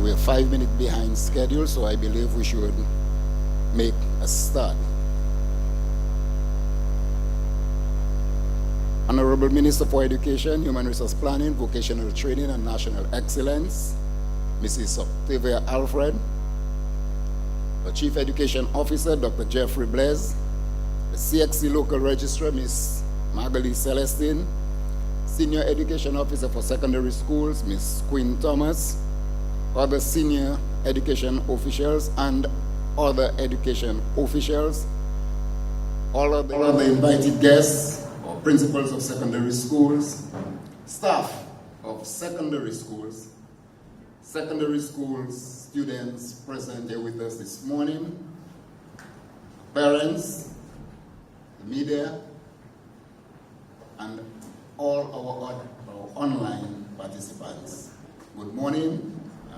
We're 5 minutes behind schedule, so I believe we should make a start. Honorable Minister for Education, Human Resource Planning, Vocational Training and National Excellence, Mrs. Octavia Alfred, the Chief Education Officer, Dr. Jeffrey Blaise, the CXC Local Registrar, Ms. Magali Celestine, Senior Education Officer for Secondary Schools, Ms. Quinn Thomas, other senior education officials and other education officials, all of the invited guests or principals of secondary schools, staff of secondary schools students present here with us this morning, parents, the media, and all our online participants. Good morning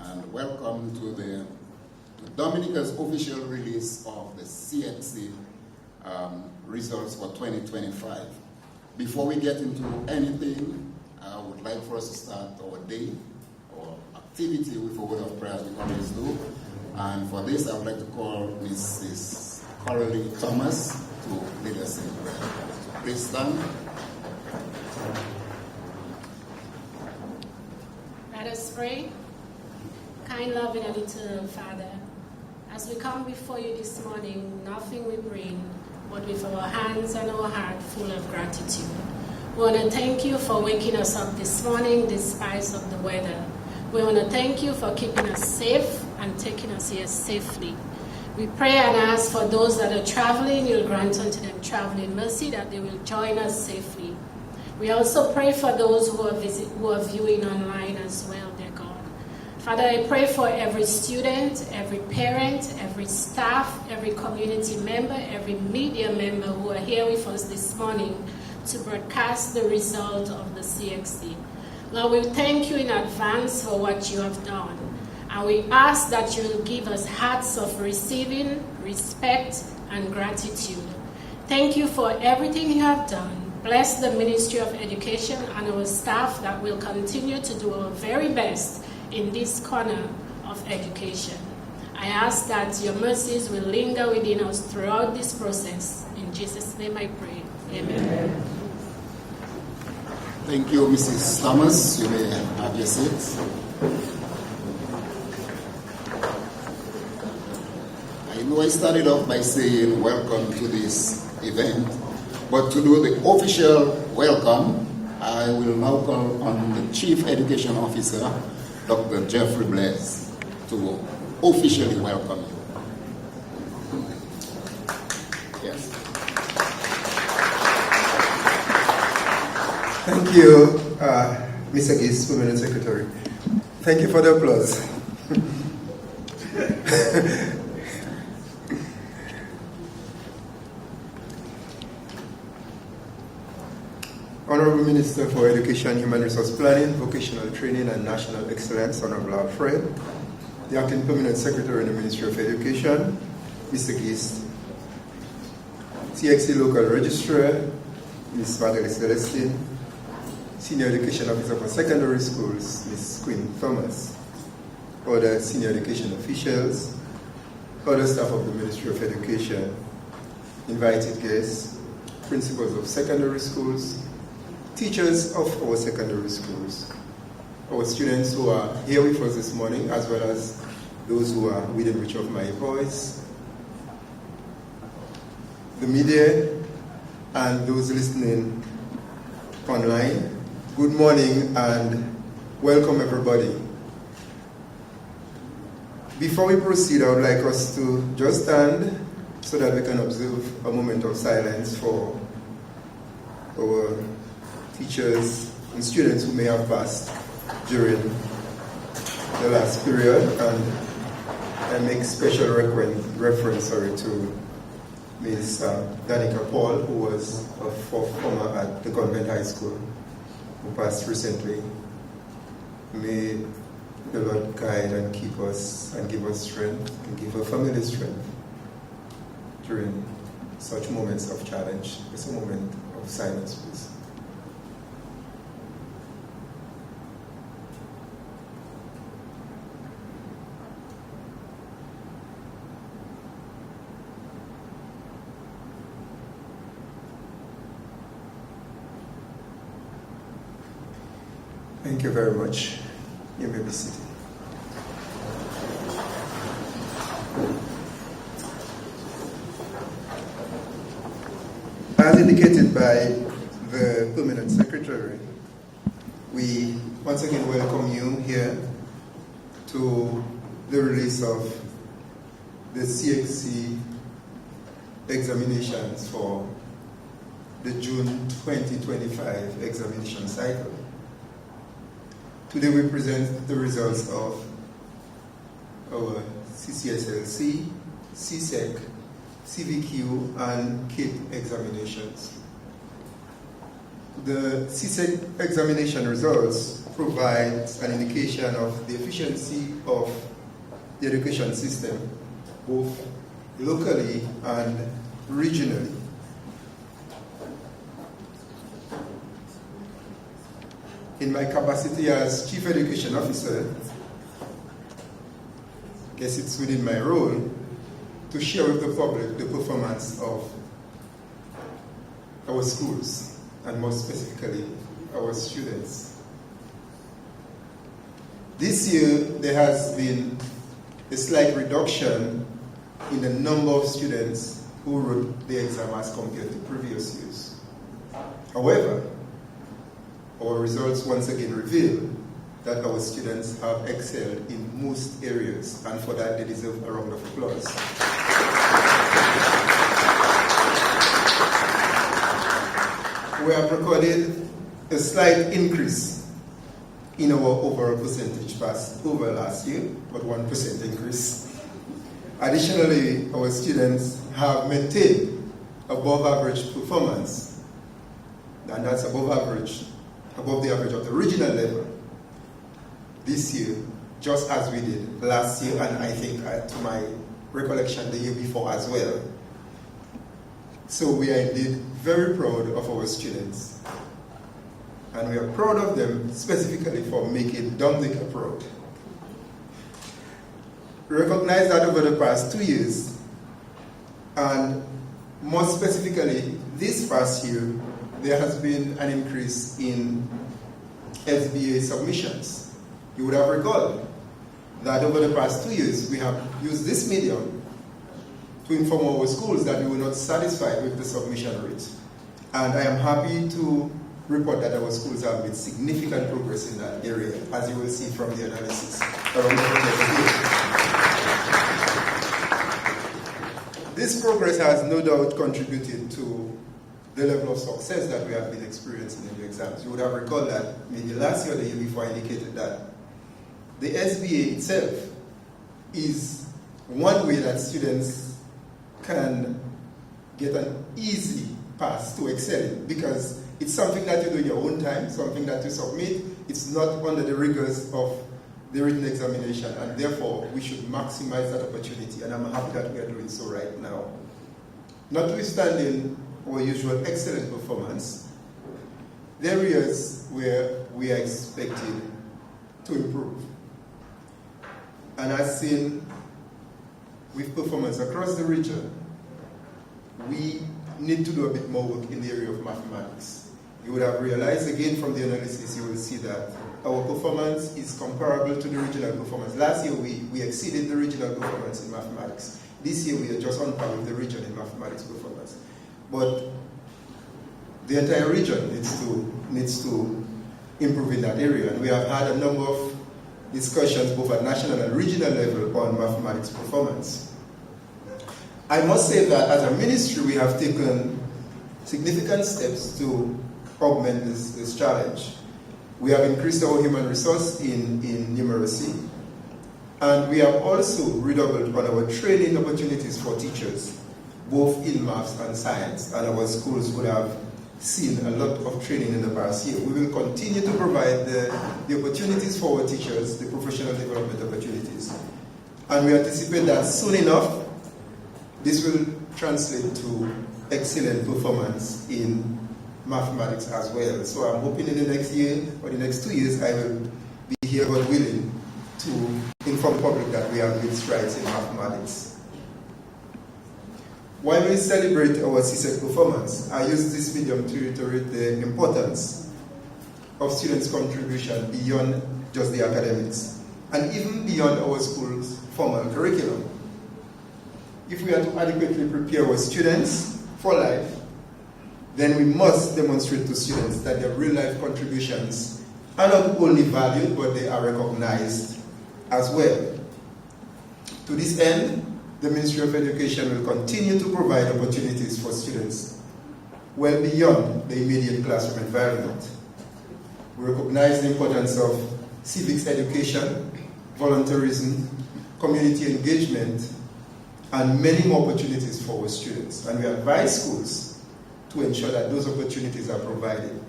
and welcome to Dominica's official release of the CSEC results for 2025. Before we get into anything, I would like for us to start our day or activity with a word of prayer as we always do. And for this, I would like to call Mrs. Coralie Thomas to lead us in prayer. So please stand. Let us pray. Kind, loving, and eternal Father, as we come before you this morning, nothing we bring but with our hands and our heart full of gratitude. We want to thank you for waking us up this morning despite of the weather. We want to thank you for keeping us safe and taking us here safely. We pray and ask for those that are traveling, you'll grant unto them traveling mercy, that they will join us safely. We also pray for those who are viewing online as well, dear God. Father, I pray for every student, every parent, every staff, every community member, every media member who are here with us this morning to broadcast the result of the CXC. Lord, we thank you in advance for what you have done. And we ask that you will give us hearts of receiving, respect, and gratitude. Thank you for everything you have done. Bless the Ministry of Education and our staff that will continue to do our very best in this corner of education. I ask that your mercies will linger within us throughout this process. In Jesus' name I pray. Amen. Thank you, Mrs. Thomas. You may have your seats. I know I started off by saying welcome to this event, but to do the official welcome, I will now call on the Chief Education Officer, Dr. Jeffrey Blaise, to officially welcome you. Yes. Thank you, Mr. Gis, Permanent Secretary. Thank you for the applause. Honorable Minister for Education, Human Resource Planning, Vocational Training and National Excellence, Honorable Alfred, the Acting Permanent Secretary in the Ministry of Education, Mr. Gis, CXC Local Registrar, Ms. Magali Celestine, Senior Education Officer for Secondary Schools, Ms. Quinn Thomas, other senior education officials, other staff of the Ministry of Education, invited guests, principals of secondary schools, teachers of our secondary schools, our students who are here with us this morning, as well as those who are within reach of my voice, the media, and those listening online. Good morning and welcome everybody. Before we proceed, I would like us to just stand so that we can observe a moment of silence for our teachers and students who may have passed during the last period, and I make special reference to Ms. Danica Paul, who was a former at the Convent High School, who passed recently. May the Lord guide and keep us and give us strength and give our family strength during such moments of challenge. It's a moment of silence, please. Thank you very much. You may be seated. As indicated by the Permanent Secretary, we once again welcome you here to the release of the CSEC examinations for the June 2025 examination cycle. Today we present the results of our CCSLC, CSEC, CVQ, and KIT examinations. The CSEC examination results provide an indication of the efficiency of the education system, both locally and regionally. In my capacity as Chief Education Officer, I guess it's within my role to share with the public the performance of our schools, and more specifically, our students. This year, there has been a slight reduction in the number of students who wrote the exam as compared to previous years. However, our results once again reveal that our students have excelled in most areas, and for that they deserve a round of applause. We have recorded a slight increase in our overall percentage pass over last year, but 1% increase. Additionally, our students have maintained above average performance, and that's above the average of the regional level this year, just as we did last year, and I think to my recollection the year before as well. So we are indeed very proud of our students, and we are proud of them specifically for making Dominica proud. We recognize that over the past 2 years, and more specifically this past year, there has been an increase in SBA submissions. You would have recalled that over the past 2 years, we have used this medium to inform our schools that we were not satisfied with the submission rate. And I am happy to report that our schools have made significant progress in that area, as you will see from the analysis around the project. This progress has no doubt contributed to the level of success that we have been experiencing in the exams. You would have recalled that maybe last year or the year before I indicated that the SBA itself is one way that students can get an easy pass to excelling, because it's something that you do in your own time, something that you submit. It's not under the rigors of the written examination, and therefore we should maximize that opportunity, and I'm happy that we are doing so right now. Notwithstanding our usual excellent performance, there are areas where we are expected to improve. And as seen with performance across the region, we need to do a bit more work in the area of mathematics. You would have realized again from the analysis, you will see that our performance is comparable to the regional performance. Last year we exceeded the regional performance in mathematics. This year we are just on par with the region in mathematics performance. But the entire region needs to improve in that area. And we have had a number of discussions both at national and regional level on mathematics performance. I must say that as a ministry we have taken significant steps to augment this challenge. We have increased our human resource in numeracy, and we have also redoubled on our training opportunities for teachers, both in maths and science, and our schools would have seen a lot of training in the past year. We will continue to provide the opportunities for our teachers, the professional development opportunities. And we anticipate that soon enough, this will translate to excellent performance in mathematics as well. So I'm hoping in the next year or the next 2 years, I will be here, God willing, to inform the public that we have made strides in mathematics. While we celebrate our CSEC performance, I use this medium to reiterate the importance of students' contribution beyond just the academics, and even beyond our school's formal curriculum. If we are to adequately prepare our students for life, then we must demonstrate to students that their real-life contributions are not only valued, but they are recognized as well. To this end, the Ministry of Education will continue to provide opportunities for students well beyond the immediate classroom environment. We recognize the importance of civics education, volunteerism, community engagement, and many more opportunities for our students. And we advise schools to ensure that those opportunities are provided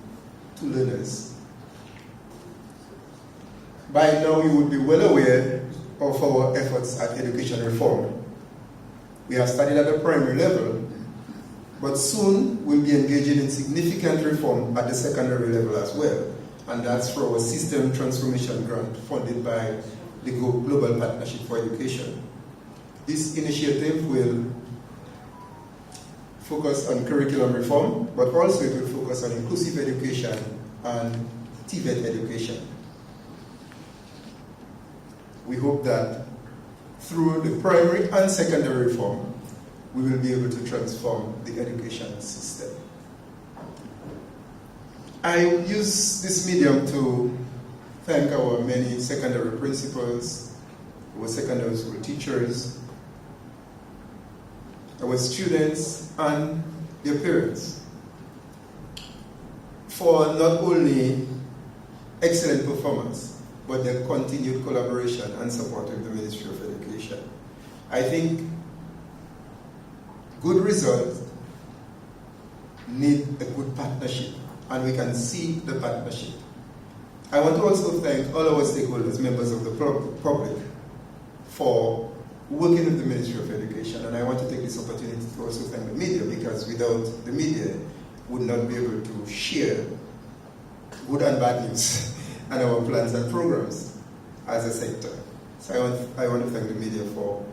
to learners. By now, you would be well aware of our efforts at education reform. We have started at the primary level, but soon we'll be engaging in significant reform at the secondary level as well. And that's for our System Transformation Grant funded by the Global Partnership for Education. This initiative will focus on curriculum reform, but also it will focus on inclusive education and TVET education. We hope that through the primary and secondary reform, we will be able to transform the education system. I use this medium to thank our many secondary principals, our secondary school teachers, our students, and their parents for not only excellent performance, but their continued collaboration and support with the Ministry of Education. I think good results need a good partnership, and we can see the partnership. I want to also thank all our stakeholders, members of the public, for working with the Ministry of Education, and I want to take this opportunity to also thank the media, because without the media, we would not be able to share good and bad news and our plans and programs as a sector. So I want to thank the media for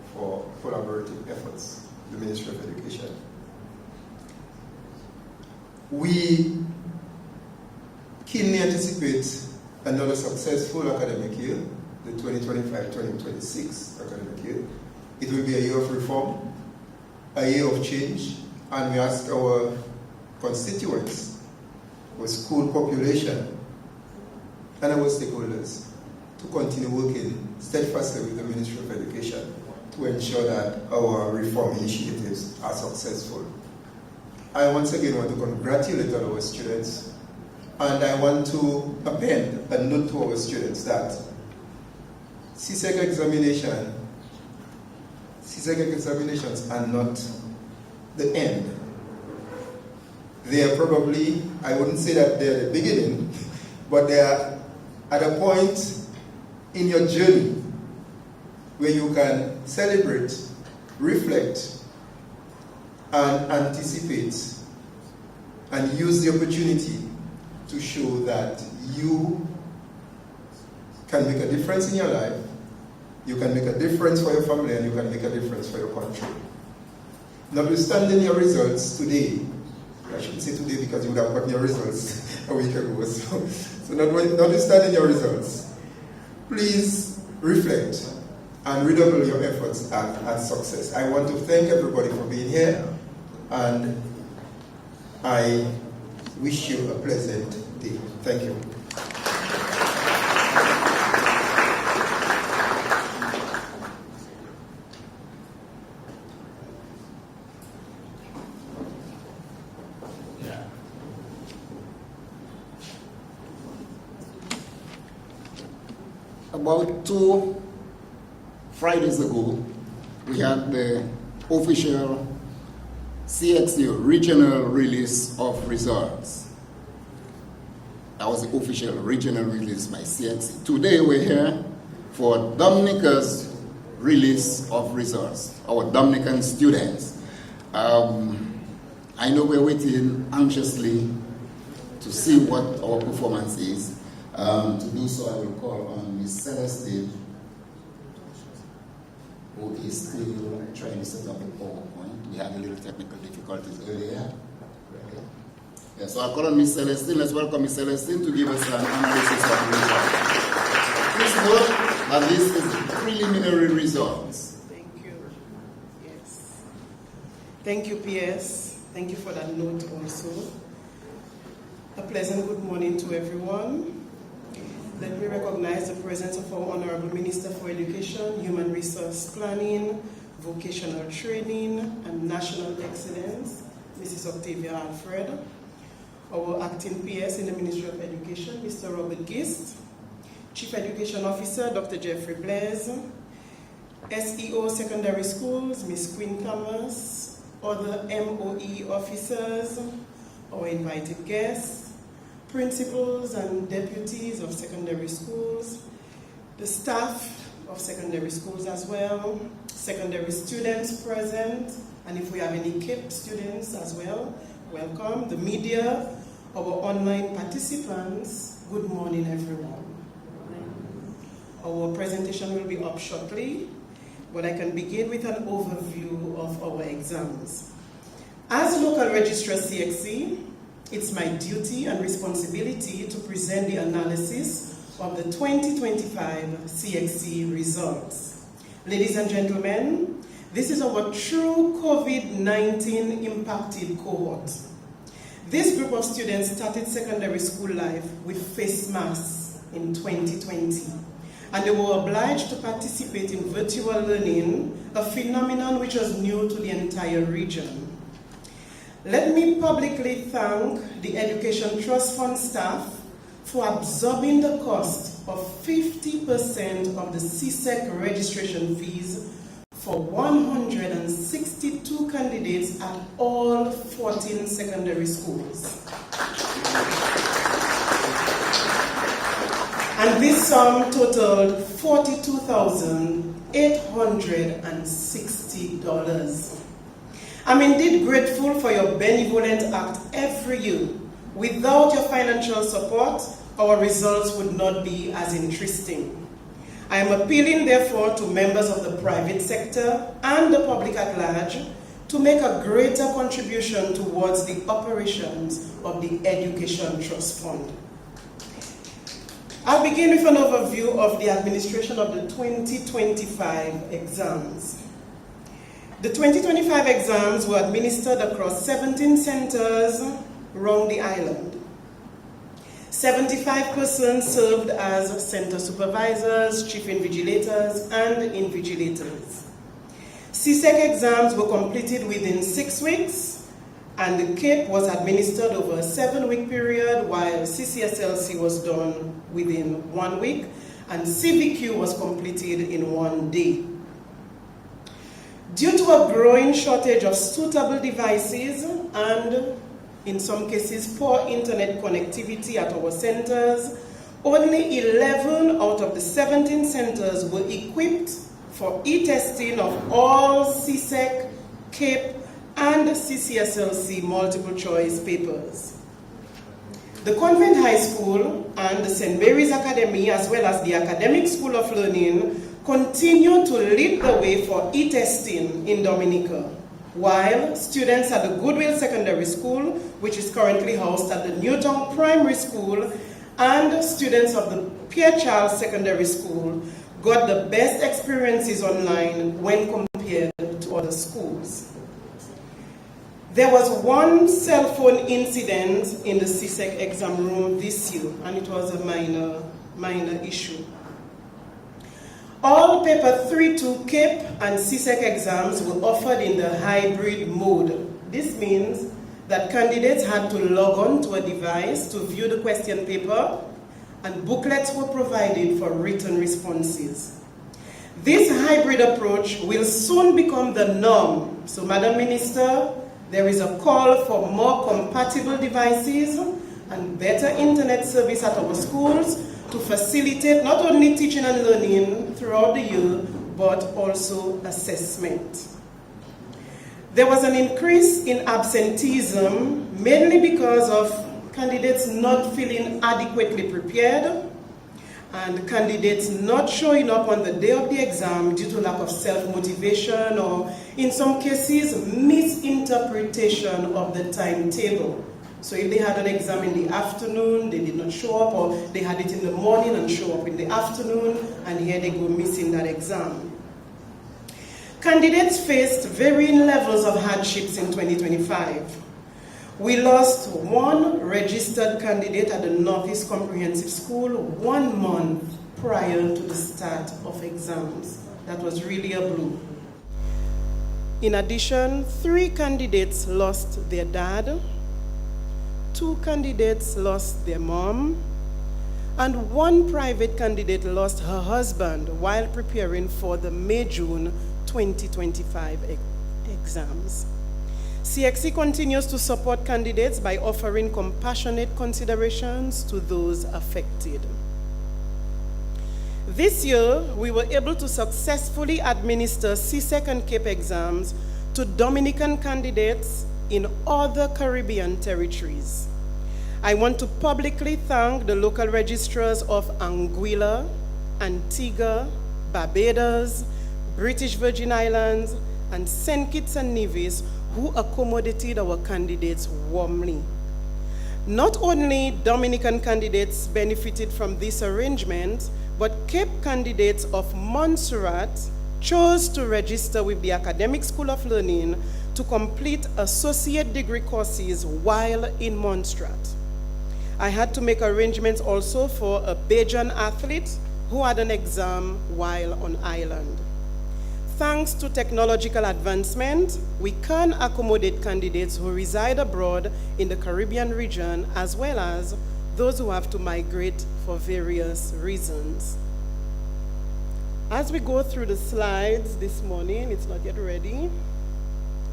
collaborative efforts, the Ministry of Education. We keenly anticipate another successful academic year, the 2025-2026 academic year. It will be a year of reform, a year of change, and we ask our constituents, our school population, and our stakeholders to continue working steadfastly with the Ministry of Education to ensure that our reform initiatives are successful. I once again want to congratulate all our students, and I want to append a note to our students that CSEC examinations are not the end. They are probably, I wouldn't say that they're the beginning, but they are at a point in your journey where you can celebrate, reflect, and anticipate, and use the opportunity to show that you can make a difference in your life, you can make a difference for your family, and you can make a difference for your country. Notwithstanding your results today, I shouldn't say today because you would have gotten your results a week ago. So notwithstanding your results, please reflect and redouble your efforts at success. I want to thank everybody for being here, and I wish you a pleasant day. Thank you. About 2 Fridays ago, we had the official CXU regional release of results. That was the official regional release by CXU. Today we're here for Dominica's release of results, our Dominican students. I know we're waiting anxiously to see what our performance is. To do so, I will call on Ms. Celestine, who is still trying to set up the PowerPoint. We had a little technical difficulties earlier. Yes, so I call on Ms. Celestine. Let's welcome Ms. Celestine to give us an analysis of the result. Please note that this is preliminary results. Thank you. Yes. Thank you, PS. Thank you for that note also. A pleasant good morning to everyone. Let me recognize the presence of our Honorable Minister for Education, Human Resource Planning, Vocational Training, and National Excellence, Mrs. Octavia Alfred. Our acting PS in the Ministry of Education, Mr. Robert Gist. Chief Education Officer, Dr. Jeffrey Blaise. SEO Secondary Schools, Ms. Queen Thomas. Other MOE officers, our invited guests, principals and deputies of secondary schools, the staff of secondary schools as well, secondary students present, and if we have any KIP students as well, welcome. The media, our online participants, good morning everyone. Our presentation will be up shortly, but I can begin with an overview of our exams. As local registrar CXC, it's my duty and responsibility to present the analysis of the 2025 CXC results. Ladies and gentlemen, this is our true COVID-19 impacted cohort. This group of students started secondary school life with face masks in 2020, and they were obliged to participate in virtual learning, a phenomenon which was new to the entire region. Let me publicly thank the Education Trust Fund staff for absorbing the cost of 50% of the CSEC registration fees for 162 candidates at all 14 secondary schools. And this sum totaled $42,860. I'm indeed grateful for your benevolent act every year. Without your financial support, our results would not be as interesting. I am appealing, therefore, to members of the private sector and the public at large to make a greater contribution towards the operations of the Education Trust Fund. I'll begin with an overview of the administration of the 2025 exams. The 2025 exams were administered across 17 centers around the island. 75% served as center supervisors, chief invigilators, and invigilators. CSEC exams were completed within 6 weeks, and the CAPE was administered over a 7-week period, while CCSLC was done within 1 week, and CVQ was completed in 1 day. Due to a growing shortage of suitable devices and, in some cases, poor internet connectivity at our centers, only 11 out of the 17 centers were equipped for e-testing of all CSEC, CAPE, and CCSLC multiple choice papers. The Convent High School and the St. Mary's Academy, as well as the Academic School of Learning, continue to lead the way for e-testing in Dominica, while students at the Goodwill Secondary School, which is currently housed at the Newtown Primary School, and students of the Pierre Charles Secondary School got the best experiences online when compared to other schools. There was one cell phone incident in the CSEC exam room this year, and it was a minor issue. All paper 3-2 CAPE and CSEC exams were offered in the hybrid mode. This means that candidates had to log on to a device to view the question paper, and booklets were provided for written responses. This hybrid approach will soon become the norm. So, Madam Minister, there is a call for more compatible devices and better internet service at our schools to facilitate not only teaching and learning throughout the year, but also assessment. There was an increase in absenteeism, mainly because of candidates not feeling adequately prepared and candidates not showing up on the day of the exam due to lack of self-motivation or, in some cases, misinterpretation of the timetable. So if they had an exam in the afternoon, they did not show up, or they had it in the morning and show up in the afternoon, and here they go missing that exam. Candidates faced varying levels of hardships in 2025. We lost one registered candidate at the Northeast Comprehensive School 1 month prior to the start of exams. That was really a blow. In addition, 3 candidates lost their dad, 2 candidates lost their mom, and 1 private candidate lost her husband while preparing for the May-June 2025 exams. CXC continues to support candidates by offering compassionate considerations to those affected. This year, we were able to successfully administer CSEC and CAPE exams to Dominican candidates in other Caribbean territories. I want to publicly thank the local registrars of Anguilla, Antigua, Barbados, British Virgin Islands, and St. Kitts and Nevis, who accommodated our candidates warmly. Not only Dominican candidates benefited from this arrangement, but CAPE candidates of Montserrat chose to register with the Academic School of Learning to complete associate degree courses while in Montserrat. I had to make arrangements also for a Bajan athlete who had an exam while on island. Thanks to technological advancement, we can accommodate candidates who reside abroad in the Caribbean region, as well as those who have to migrate for various reasons. As we go through the slides this morning, it's not yet ready.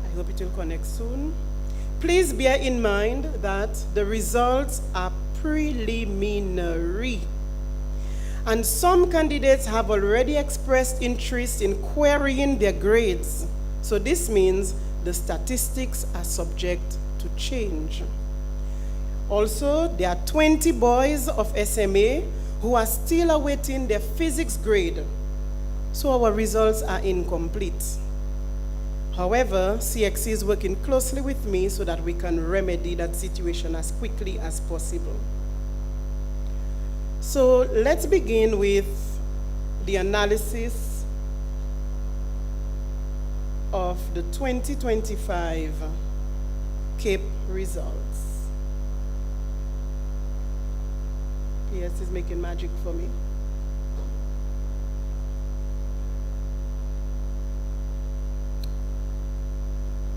I hope it will connect soon. Please bear in mind that the results are preliminary. And some candidates have already expressed interest in querying their grades. So this means the statistics are subject to change. Also, there are 20 boys of SMA who are still awaiting their physics grade. So our results are incomplete. However, CXC is working closely with me so that we can remedy that situation as quickly as possible. So let's begin with the analysis of the 2025 CAPE results. PS is making magic for me.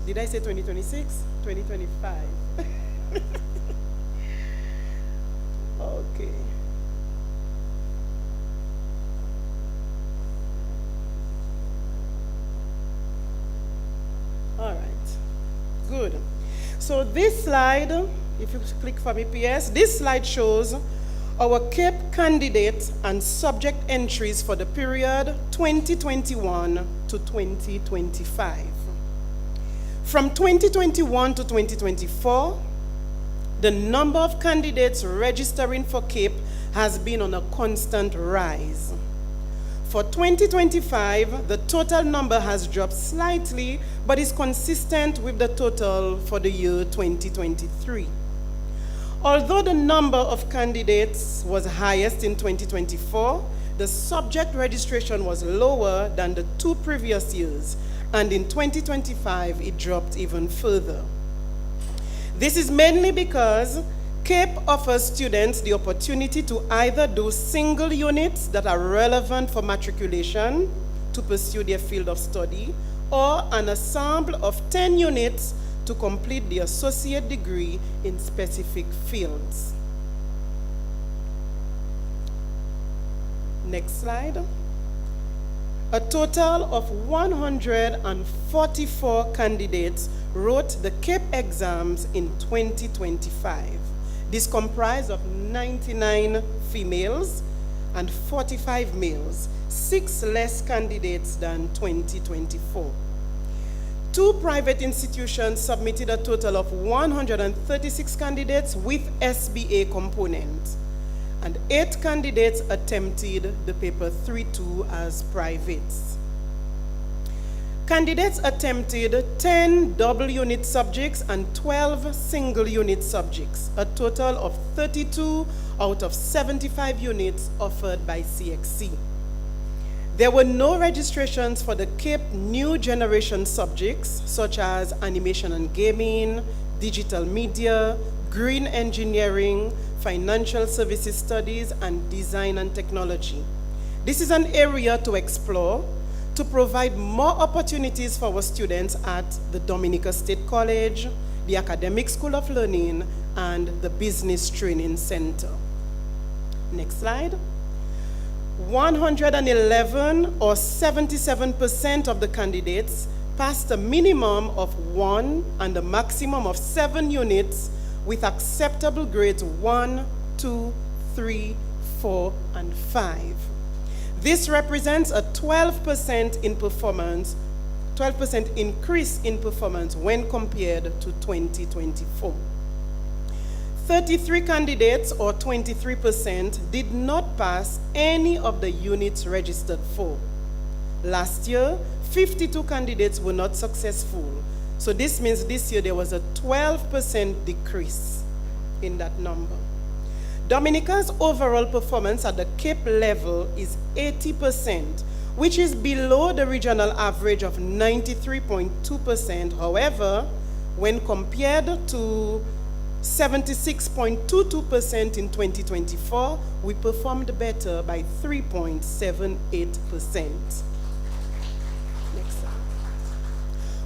Did I say 2026? 2025. Okay. All right, good. So this slide, if you click for me, PS, this slide shows our CAPE candidate and subject entries for the period 2021 to 2025. From 2021 to 2024, the number of candidates registering for CAPE has been on a constant rise. For 2025, the total number has dropped slightly, but is consistent with the total for the year 2023. Although the number of candidates was highest in 2024, the subject registration was lower than the 2 previous years, and in 2025, it dropped even further. This is mainly because CAPE offers students the opportunity to either do single units that are relevant for matriculation to pursue their field of study, or an ensemble of 10 units to complete the associate degree in specific fields. Next slide. A total of 144 candidates wrote the CAPE exams in 2025. This comprised of 99 females and 45 males, 6 less candidates than 2024. 2 private institutions submitted a total of 136 candidates with SBA component, and 8 candidates attempted the paper 3-2 as privates. Candidates attempted 10 double unit subjects and 12 single unit subjects, a total of 32 out of 75 units offered by CXC. There were no registrations for the CAPE new generation subjects such as animation and gaming, digital media, green engineering, financial services studies, and design and technology. This is an area to explore to provide more opportunities for our students at the Dominica State College, the Academic School of Learning, and the Business Training Center. Next slide. 111 or 77% of the candidates passed a minimum of 1 and a maximum of 7 units with acceptable grades 1, 2, 3, 4, and 5. This represents a 12% increase in performance when compared to 2024. 33 candidates, or 23%, did not pass any of the units registered for. Last year, 52 candidates were not successful. So this means this year there was a 12% decrease in that number. Dominica's overall performance at the CAPE level is 80%, which is below the regional average of 93.2%. However, when compared to 76.22% in 2024, we performed better by 3.78%. Next slide.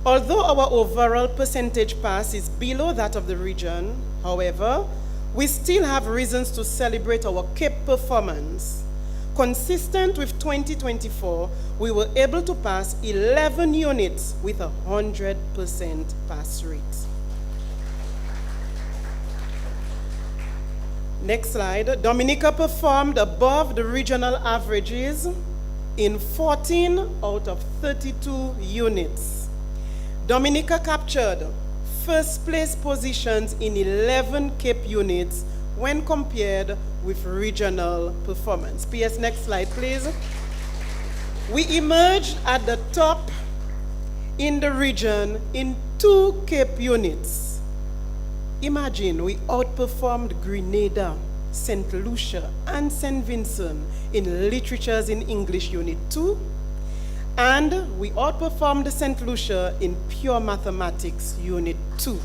Although our overall percentage pass is below that of the region, however, we still have reasons to celebrate our CAPE performance. Consistent with 2024, we were able to pass 11 units with a 100% pass rate. Next slide. Dominica performed above the regional averages in 14 out of 32 units. Dominica captured first place positions in 11 CAPE units when compared with regional performance. PS, next slide, please. We emerged at the top in the region in 2 CAPE units. Imagine we outperformed Grenada, St. Lucia, and St. Vincent in Literatures in English Unit 2, and we outperformed St. Lucia in Pure Mathematics Unit 2.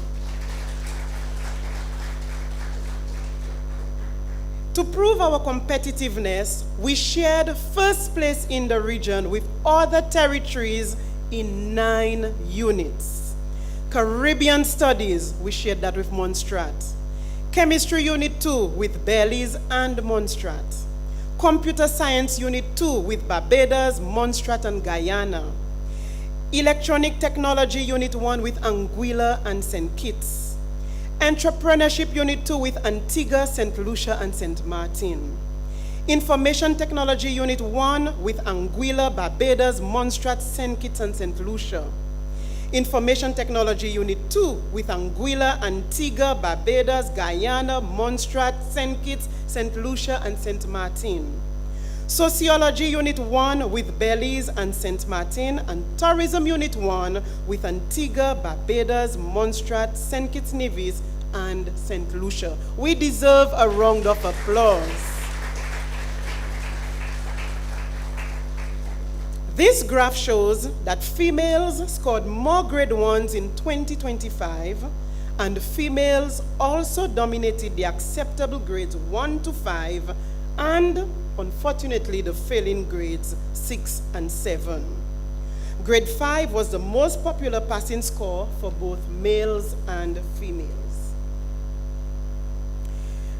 To prove our competitiveness, we shared first place in the region with other territories in 9 units. Caribbean Studies, we shared that with Montserrat. Chemistry Unit 2 with Belize and Montserrat. Computer Science Unit 2 with Barbados, Montserrat, and Guyana. Electronic Technology Unit 1 with Anguilla and St. Kitts. Entrepreneurship Unit 2 with Antigua, St. Lucia, and St. Martin. Information Technology Unit 1 with Anguilla, Barbados, Montserrat, St. Kitts, and St. Lucia. Information Technology Unit 2 with Anguilla, Antigua, Barbados, Guyana, Montserrat, St. Kitts, St. Lucia, and St. Martin. Sociology Unit 1 with Belize and St. Martin, and Tourism Unit 1 with Antigua, Barbados, Montserrat, St. Kitts Nevis, and St. Lucia. We deserve a round of applause. This graph shows that females scored more grade 1s in 2025, and females also dominated the acceptable grades 1 to 5, and unfortunately the failing grades 6 and 7. Grade 5 was the most popular passing score for both males and females.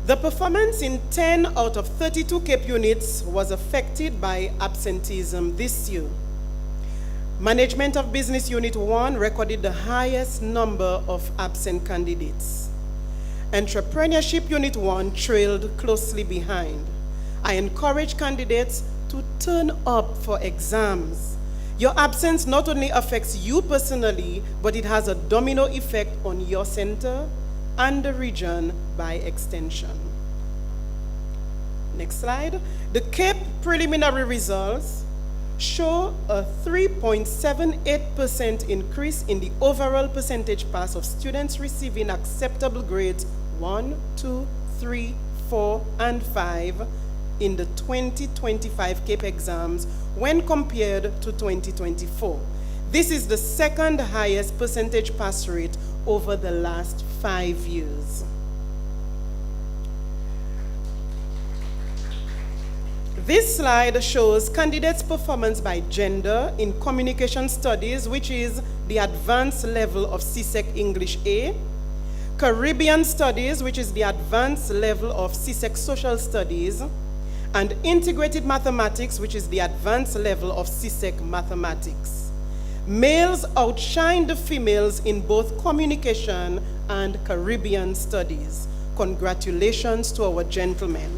The performance in 10 out of 32 CAPE units was affected by absenteeism this year. Management of Business Unit 1 recorded the highest number of absent candidates. Entrepreneurship Unit 1 trailed closely behind. I encourage candidates to turn up for exams. Your absence not only affects you personally, but it has a domino effect on your center and the region by extension. Next slide. The CAPE preliminary results show a 3.78% increase in the overall percentage pass of students receiving acceptable grades 1, 2, 3, 4, and 5 in the 2025 CAPE exams when compared to 2024. This is the second highest percentage pass rate over the last 5 years. This slide shows candidates' performance by gender in communication studies, which is the advanced level of CSEC English A, Caribbean studies, which is the advanced level of CSEC Social Studies, and integrated mathematics, which is the advanced level of CSEC Mathematics. Males outshine the females in both communication and Caribbean studies. Congratulations to our gentlemen.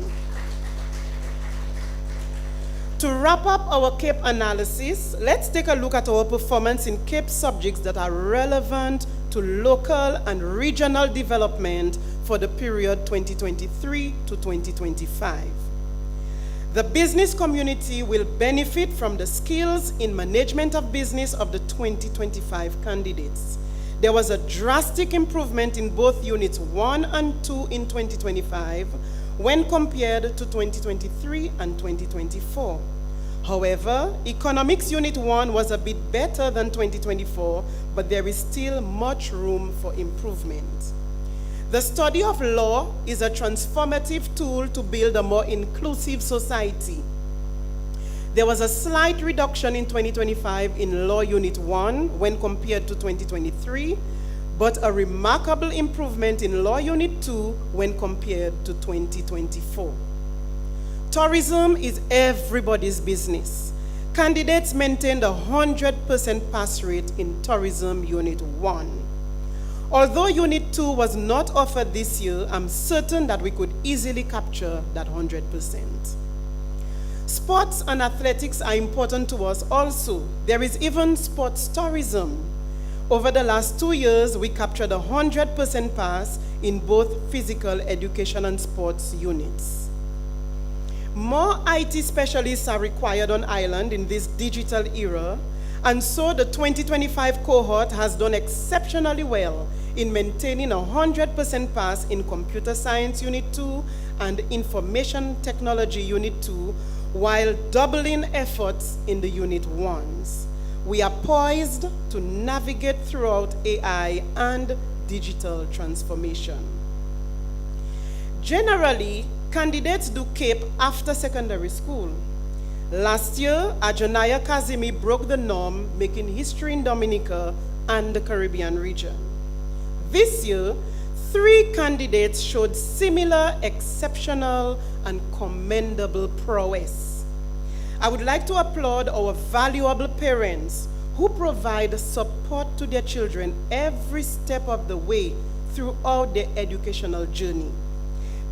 To wrap up our CAPE analysis, let's take a look at our performance in CAPE subjects that are relevant to local and regional development for the period 2023 to 2025. The business community will benefit from the skills in management of business of the 2025 candidates. There was a drastic improvement in both units 1 and 2 in 2025 when compared to 2023 and 2024. However, Economics Unit 1 was a bit better than 2024, but there is still much room for improvement. The study of law is a transformative tool to build a more inclusive society. There was a slight reduction in 2025 in Law Unit 1 when compared to 2023, but a remarkable improvement in Law Unit 2 when compared to 2024. Tourism is everybody's business. Candidates maintained a 100% pass rate in Tourism Unit 1. Although Unit 2 was not offered this year, I'm certain that we could easily capture that 100%. Sports and athletics are important to us also. There is even sports tourism. Over the last 2 years, we captured a 100% pass in both physical education and sports units. More IT specialists are required on island in this digital era, and so the 2025 cohort has done exceptionally well in maintaining a 100% pass in Computer Science Unit 2 and Information Technology Unit 2, while doubling efforts in the Unit 1s. We are poised to navigate throughout AI and digital transformation. Generally, candidates do CAPE after secondary school. Last year, Ajonaya Kazimi broke the norm, making history in Dominica and the Caribbean region. This year, 3 candidates showed similar exceptional and commendable prowess. I would like to applaud our valuable parents who provide support to their children every step of the way throughout their educational journey.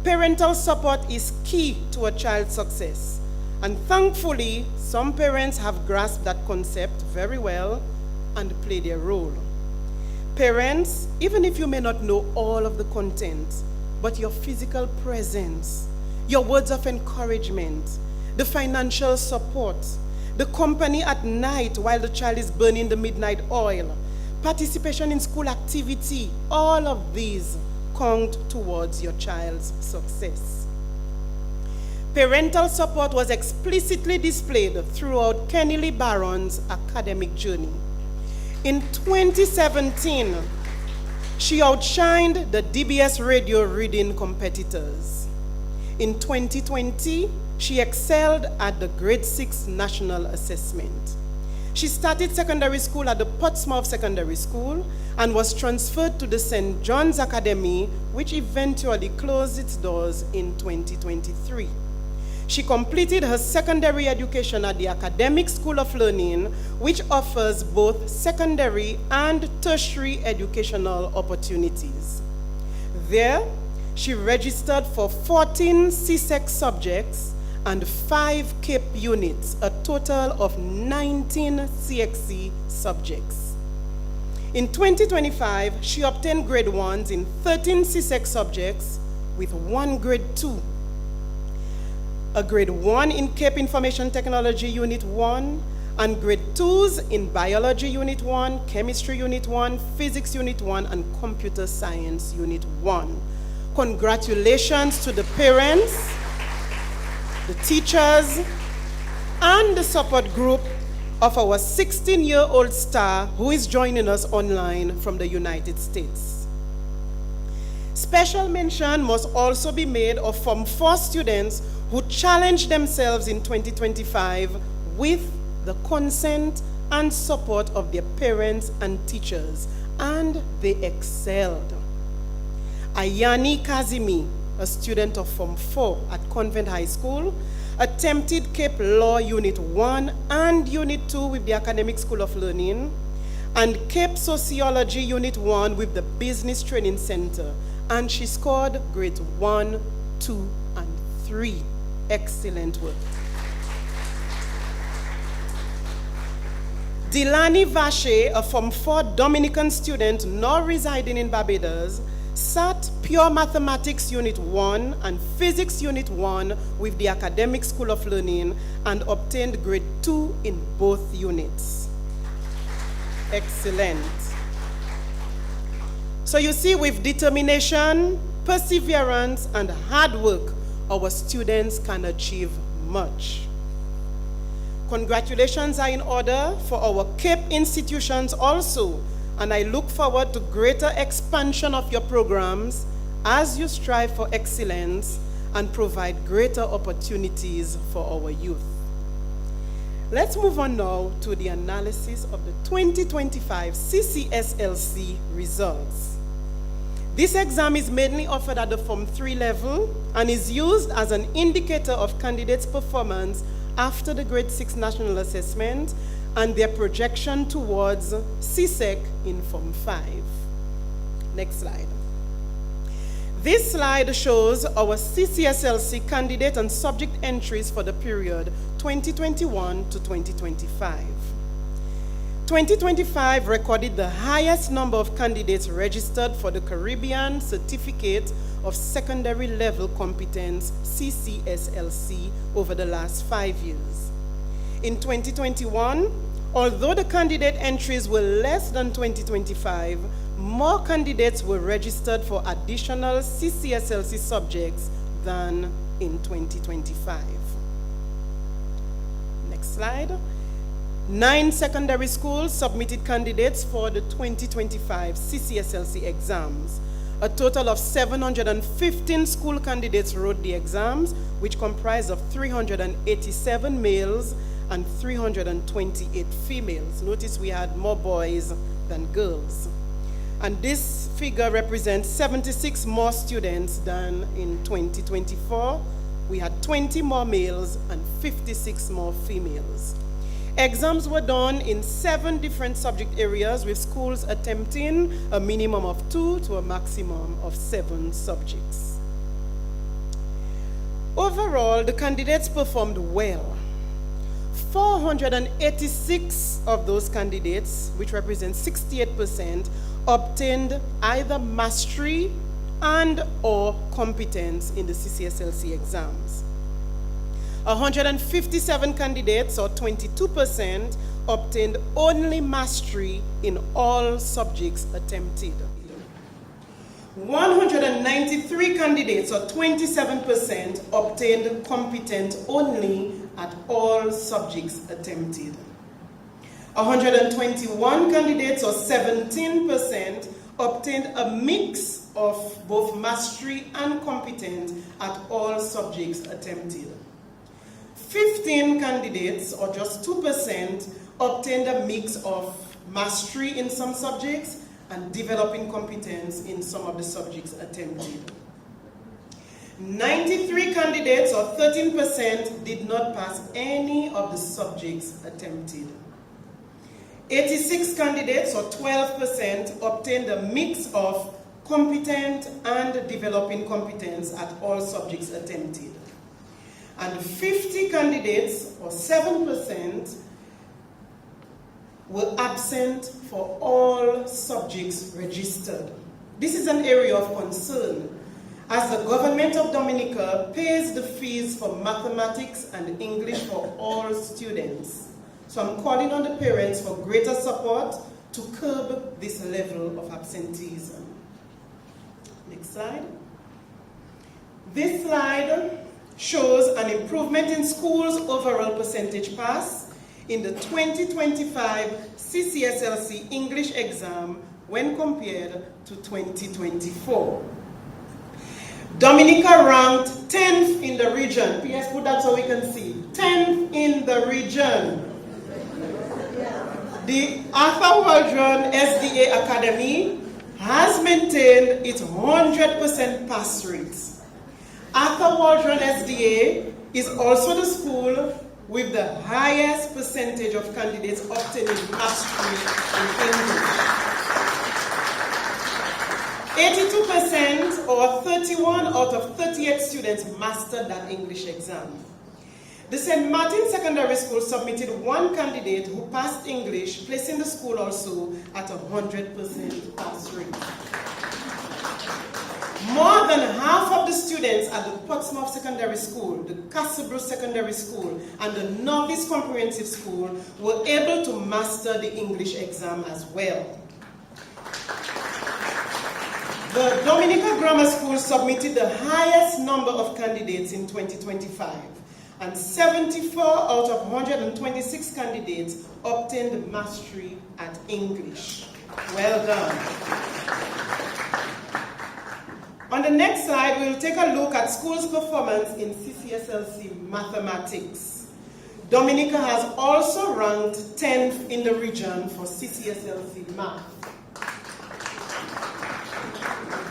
Parental support is key to a child's success, and thankfully, some parents have grasped that concept very well and play their role. Parents, even if you may not know all of the content, but your physical presence, your words of encouragement, the financial support, the company at night while the child is burning the midnight oil, participation in school activity, all of these count towards your child's success. Parental support was explicitly displayed throughout Kenny Lee Barron's academic journey. In 2017, she outshined the DBS radio reading competitors. In 2020, she excelled at the Grade 6 National Assessment. She started secondary school at the Portsmouth Secondary School and was transferred to the St. John's Academy, which eventually closed its doors in 2023. She completed her secondary education at the Academic School of Learning, which offers both secondary and tertiary educational opportunities. There, she registered for 14 CSEC subjects and 5 CAPE units, a total of 19 CXC subjects. In 2025, she obtained grade 1s in 13 CSEC subjects with 1 grade 2. A grade 1 in CAPE Information Technology Unit 1, and grade 2s in Biology Unit 1, Chemistry Unit 1, Physics Unit 1, and Computer Science Unit 1. Congratulations to the parents, the teachers, and the support group of our 16-year-old star who is joining us online from the United States. Special mention must also be made of Form 4 students who challenged themselves in 2025 with the consent and support of their parents and teachers, and they excelled. Ayani Kazimi, a student of Form 4 at Convent High School, attempted Cape Law Unit 1 and Unit 2 with the Academic School of Learning, and Cape Sociology Unit 1 with the Business Training Center, and she scored grades 1, 2, and 3. Excellent work. Dilani Vache, a Form 4 Dominican student now residing in Barbados, sat Pure Mathematics Unit 1 and Physics Unit 1 with the Academic School of Learning and obtained grade 2 in both units. Excellent. So you see, with determination, perseverance, and hard work, our students can achieve much. Congratulations are in order for our Cape institutions also, and I look forward to greater expansion of your programs as you strive for excellence and provide greater opportunities for our youth. Let's move on now to the analysis of the 2025 CCSLC results. This exam is mainly offered at the Form 3 level and is used as an indicator of candidates' performance after the Grade 6 National Assessment and their projection towards CSEC in Form 5. Next slide. This slide shows our CCSLC candidate and subject entries for the period 2021 to 2025. 2025 recorded the highest number of candidates registered for the Caribbean Certificate of Secondary Level Competence, CCSLC, over the last 5 years. In 2021, although the candidate entries were less than 2025, more candidates were registered for additional CCSLC subjects than in 2025. Next slide. 9 secondary schools submitted candidates for the 2025 CCSLC exams. A total of 715 school candidates wrote the exams, which comprised of 387 males and 328 females. Notice we had more boys than girls. And this figure represents 76 more students than in 2024. We had 20 more males and 56 more females. Exams were done in 7 different subject areas, with schools attempting a minimum of 2 to a maximum of 7 subjects. Overall, the candidates performed well. 486 of those candidates, which represents 68%, obtained either mastery and or competence in the CCSLC exams. 157 candidates, or 22%, obtained only mastery in all subjects attempted. 193 candidates, or 27%, obtained competent only at all subjects attempted. 121 candidates, or 17%, obtained a mix of both mastery and competent at all subjects attempted. 15 candidates, or just 2%, obtained a mix of mastery in some subjects and developing competence in some of the subjects attempted. 93 candidates, or 13%, did not pass any of the subjects attempted. 86 candidates, or 12%, obtained a mix of competent and developing competence at all subjects attempted. And 50 candidates, or 7%, were absent for all subjects registered. This is an area of concern, as the government of Dominica pays the fees for mathematics and English for all students. So I'm calling on the parents for greater support to curb this level of absenteeism. Next slide. This slide shows an improvement in schools' overall percentage pass in the 2025 CCSLC English exam when compared to 2024. Dominica ranked 10th in the region. PS, put that so we can see. 10th in the region. The Arthur Waldron SDA Academy has maintained its 100% pass rate. Arthur Waldron SDA is also the school with the highest percentage of candidates obtaining mastery in English. 82% or 31 out of 38 students mastered that English exam. The St. Martin Secondary School submitted one candidate who passed English, placing the school also at 100% pass rate. More than half of the students at the Portsmouth Secondary School, the Castlebrook Secondary School, and the Northeast Comprehensive School were able to master the English exam as well. The Dominica Grammar School submitted the highest number of candidates in 2025, and 74 out of 126 candidates obtained mastery at English. Well done. On the next slide, we will take a look at schools' performance in CCSLC mathematics. Dominica has also ranked 10th in the region for CCSLC math.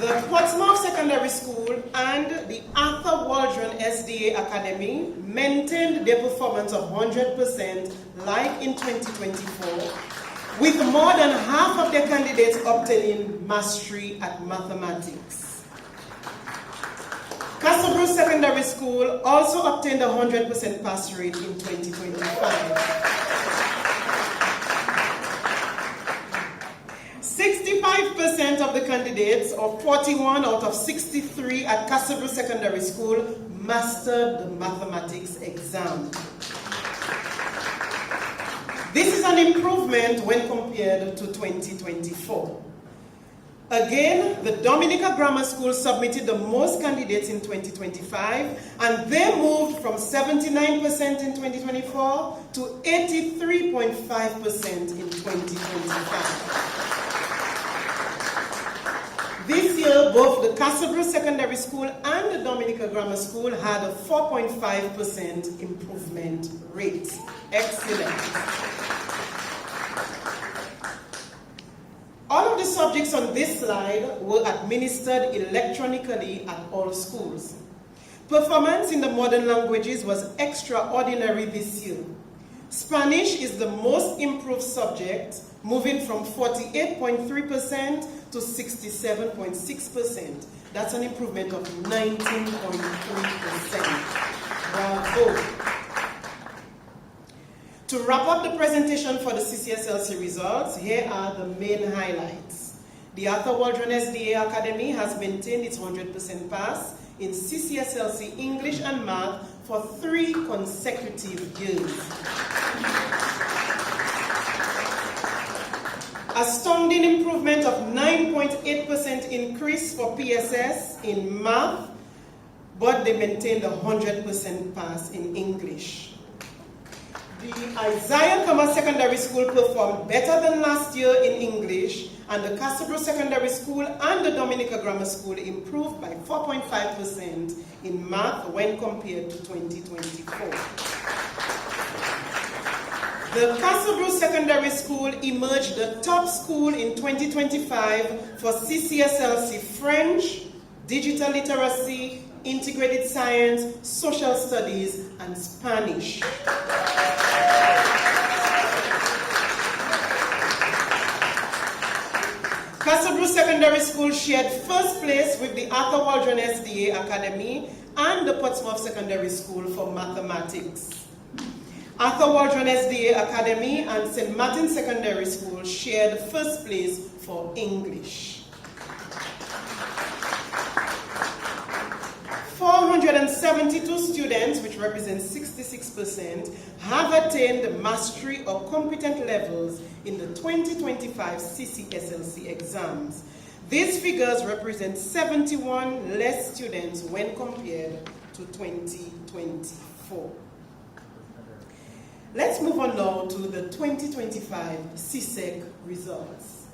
The Portsmouth Secondary School and the Arthur Waldron SDA Academy maintained their performance of 100% like in 2024, with more than half of their candidates obtaining mastery at mathematics. Castlebrook Secondary School also obtained a 100% pass rate in 2025. 65% of the candidates, or 41 out of 63 at Castlebrook Secondary School, mastered the mathematics exam. This is an improvement when compared to 2024. Again, the Dominica Grammar School submitted the most candidates in 2025, and they moved from 79% in 2024 to 83.5% in 2025. This year, both the Castlebrook Secondary School and the Dominica Grammar School had a 4.5% improvement rate. Excellent. All of the subjects on this slide were administered electronically at all schools. Performance in the modern languages was extraordinary this year. Spanish is the most improved subject, moving from 48.3% to 67.6%. That's an improvement of 19.3%. Bravo. To wrap up the presentation for the CCSLC results, here are the main highlights. The Arthur Waldron SDA Academy has maintained its 100% pass in CCSLC English and Math for 3 consecutive years. Astounding improvement of 9.8% increase for PSS in Math, but they maintained a 100% pass in English. The Isaiah Thomas Secondary School performed better than last year in English, and the Castlebrook Secondary School and the Dominica Grammar School improved by 4.5% in math when compared to 2024. The Castlebrook Secondary School emerged the top school in 2025 for CCSLC French, Digital Literacy, Integrated Science, Social Studies, and Spanish. Castlebrook Secondary School shared first place with the Arthur Waldron SDA Academy and the Portsmouth Secondary School for mathematics. Arthur Waldron SDA Academy and St. Martin Secondary School shared first place for English. 400 272 students, which represents 66%, have attained mastery or competent levels in the 2025 CCSLC exams. These figures represent 71 less students when compared to 2024. Let's move on now to the 2025 CSEC results.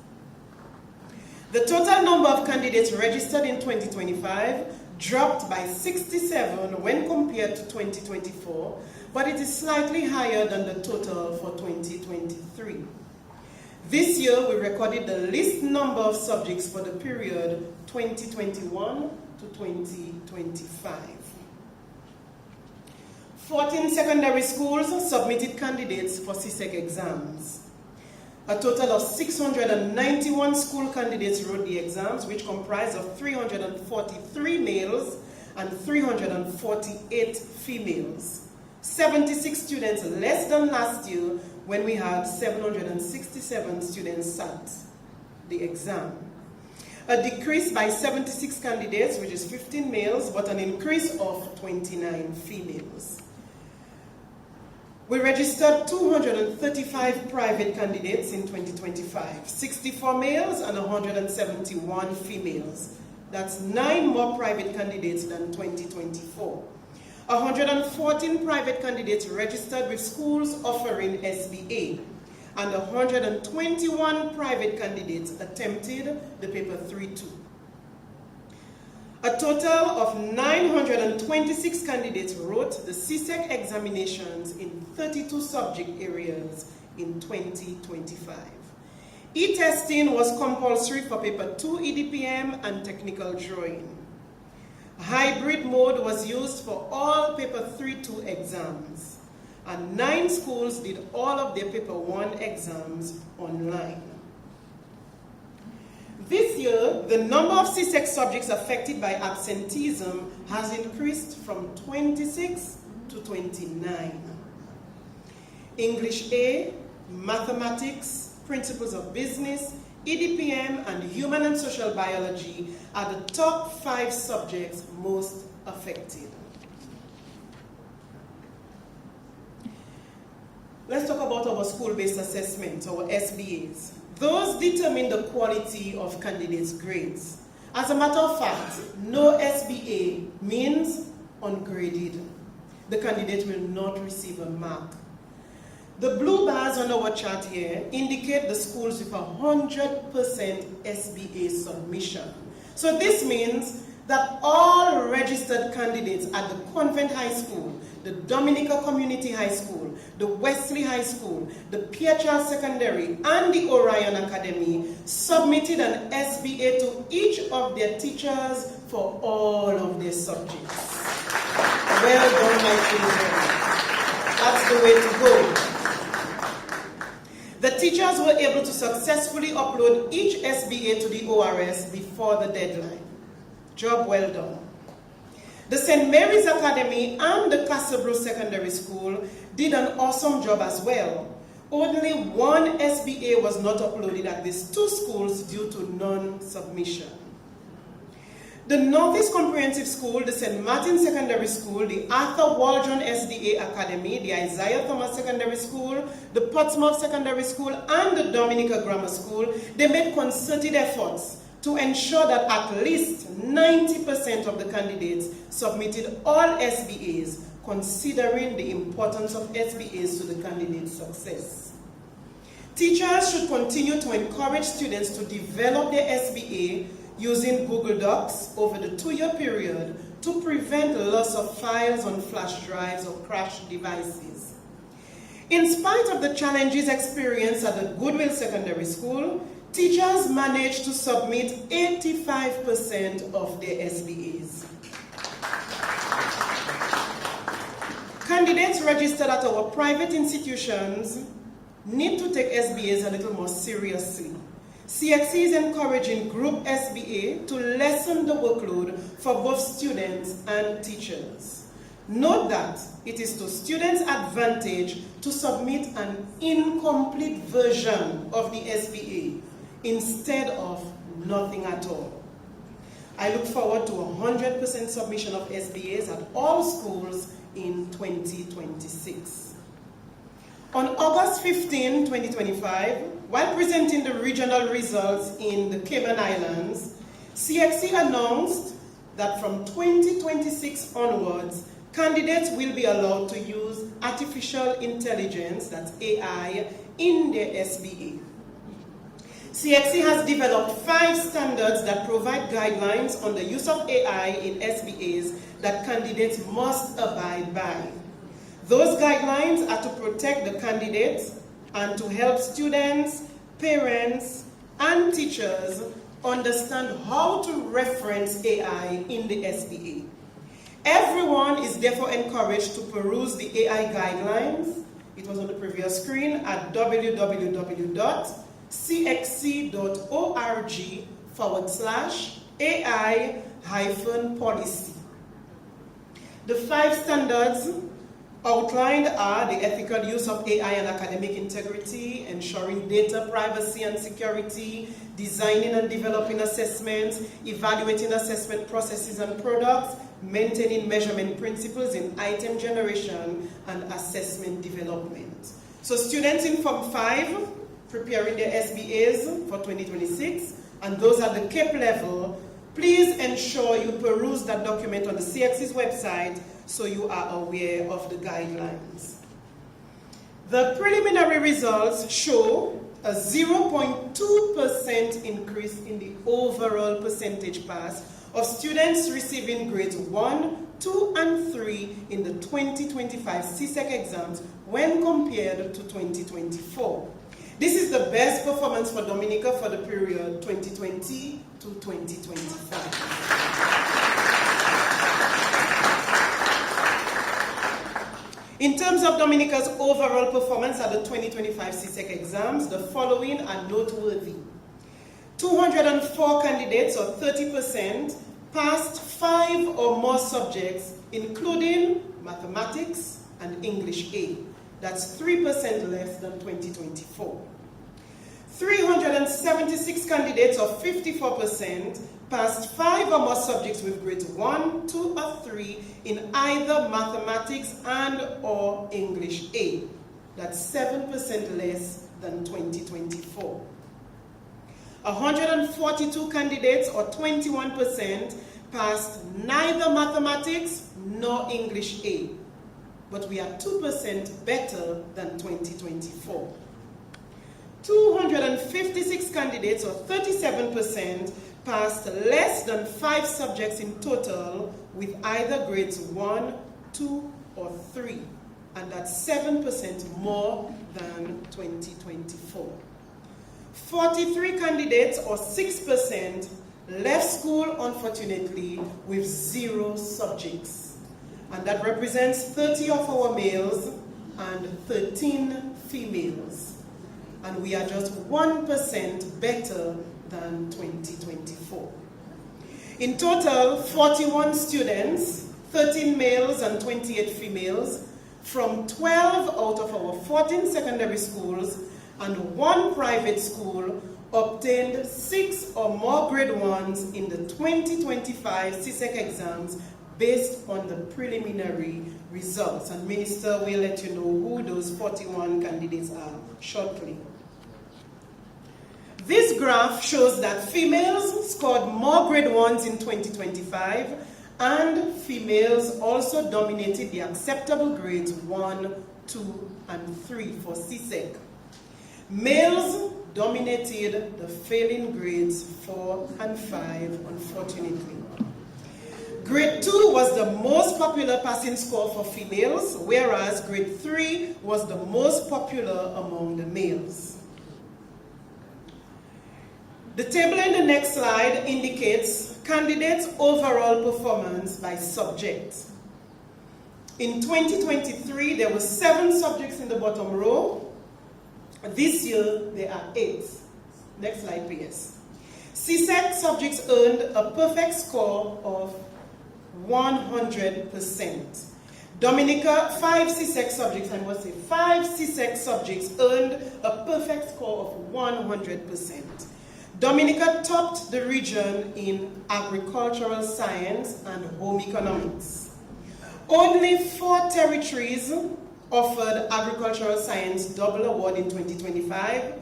The total number of candidates registered in 2025 dropped by 67 when compared to 2024, but it is slightly higher than the total for 2023. This year, we recorded the least number of subjects for the period 2021 to 2025. 14 secondary schools submitted candidates for CSEC exams. A total of 691 school candidates wrote the exams, which comprised of 343 males and 348 females. 76 students less than last year, when we had 767 students sat the exam. A decrease by 76 candidates, which is 15 males, but an increase of 29 females. We registered 235 private candidates in 2025, 64 males and 171 females. That's 9 more private candidates than 2024. 114 private candidates registered with schools offering SBA, and 121 private candidates attempted the paper 3-2. A total of 926 candidates wrote the CSEC examinations in 32 subject areas in 2025. E-testing was compulsory for paper 2 EDPM and technical drawing. Hybrid mode was used for all paper 3-2 exams, and 9 schools did all of their paper 1 exams online. This year, the number of CSEC subjects affected by absenteeism has increased from 26 to 29. English A, mathematics, principles of business, EDPM, and human and social biology are the top 5 subjects most affected. Let's talk about our school-based assessments, our SBAs. Those determine the quality of candidates' grades. As a matter of fact, no SBA means ungraded. The candidate will not receive a mark. The blue bars on our chart here indicate the schools with 100% SBA submission. So this means that all registered candidates at the Convent High School, the Dominica Community High School, the Wesley High School, the PHR Secondary, and the Orion Academy submitted an SBA to each of their teachers for all of their subjects. Well done, my children. That's the way to go. The teachers were able to successfully upload each SBA to the ORS before the deadline. Job well done. The St. Mary's Academy and the Castlebrook Secondary School did an awesome job as well. Only one SBA was not uploaded at these 2 schools due to non-submission. The Northeast Comprehensive School, the St. Martin Secondary School, the Arthur Waldron SDA Academy, the Isaiah Thomas Secondary School, the Portsmouth Secondary School, and the Dominica Grammar School, they made concerted efforts to ensure that at least 90% of the candidates submitted all SBAs, considering the importance of SBAs to the candidate's success. Teachers should continue to encourage students to develop their SBA using Google Docs over the 2-year period to prevent loss of files on flash drives or crashed devices. In spite of the challenges experienced at the Goodwill Secondary School, teachers managed to submit 85% of their SBAs. Candidates registered at our private institutions need to take SBAs a little more seriously. CXC is encouraging Group SBA to lessen the workload for both students and teachers. Note that it is to students' advantage to submit an incomplete version of the SBA instead of nothing at all. I look forward to 100% submission of SBAs at all schools in 2026. On August 15, 2025, while presenting the regional results in the Cayman Islands, CSEC announced that from 2026 onwards, candidates will be allowed to use artificial intelligence, that's AI, in their SBA. CSEC has developed 5 standards that provide guidelines on the use of AI in SBAs that candidates must abide by. Those guidelines are to protect the candidates and to help students, parents, and teachers understand how to reference AI in the SBA. Everyone is therefore encouraged to peruse the AI guidelines. It was on the previous screen at www.cxc.org/AI-policy. The 5 standards outlined are the ethical use of AI and academic integrity, ensuring data privacy and security, designing and developing assessments, evaluating assessment processes and products, maintaining measurement principles in item generation and assessment development. So students in Form 5 preparing their SBAs for 2026, and those at the CAPE level, please ensure you peruse that document on the CXC's website so you are aware of the guidelines. The preliminary results show a 0.2% increase in the overall percentage pass of students receiving grades 1, 2, and 3 in the 2025 CSEC exams when compared to 2024. This is the best performance for Dominica for the period 2020 to 2025. In terms of Dominica's overall performance at the 2025 CSEC exams, the following are noteworthy. 204 candidates, or 30%, passed 5 or more subjects, including mathematics and English A. That's 3% less than 2024. 376 candidates, or 54%, passed 5 or more subjects with grades 1, 2, or 3 in either mathematics and or English A. That's 7% less than 2024. 142 candidates, or 21%, passed neither mathematics nor English A, but we are 2% better than 2024. 256 candidates, or 37%, passed less than 5 subjects in total with either grades 1, 2, or 3, and that's 7% more than 2024. 43 candidates, or 6%, left school, unfortunately, with 0 subjects. And that represents 30 of our males and 13 females. And we are just 1% better than 2024. In total, 41 students, 13 males and 28 females, from 12 out of our 14 secondary schools and 1 private school obtained 6 or more grade 1s in the 2025 CSEC exams based on the preliminary results. And Minister will let you know who those 41 candidates are shortly. This graph shows that females scored more grade 1s in 2025, and females also dominated the acceptable grades 1, 2, and 3 for CSEC. Males dominated the failing grades 4 and 5, unfortunately. Grade 2 was the most popular passing score for females, whereas grade 3 was the most popular among the males. The table in the next slide indicates candidates' overall performance by subject. In 2023, there were 7 subjects in the bottom row. This year, there are 8. Next slide, please. CSEC subjects earned a perfect score of 100%. Dominica, 5 CSEC subjects, 5 CSEC subjects earned a perfect score of 100%. Dominica topped the region in agricultural science and home economics. Only 4 territories offered agricultural science double award in 2025,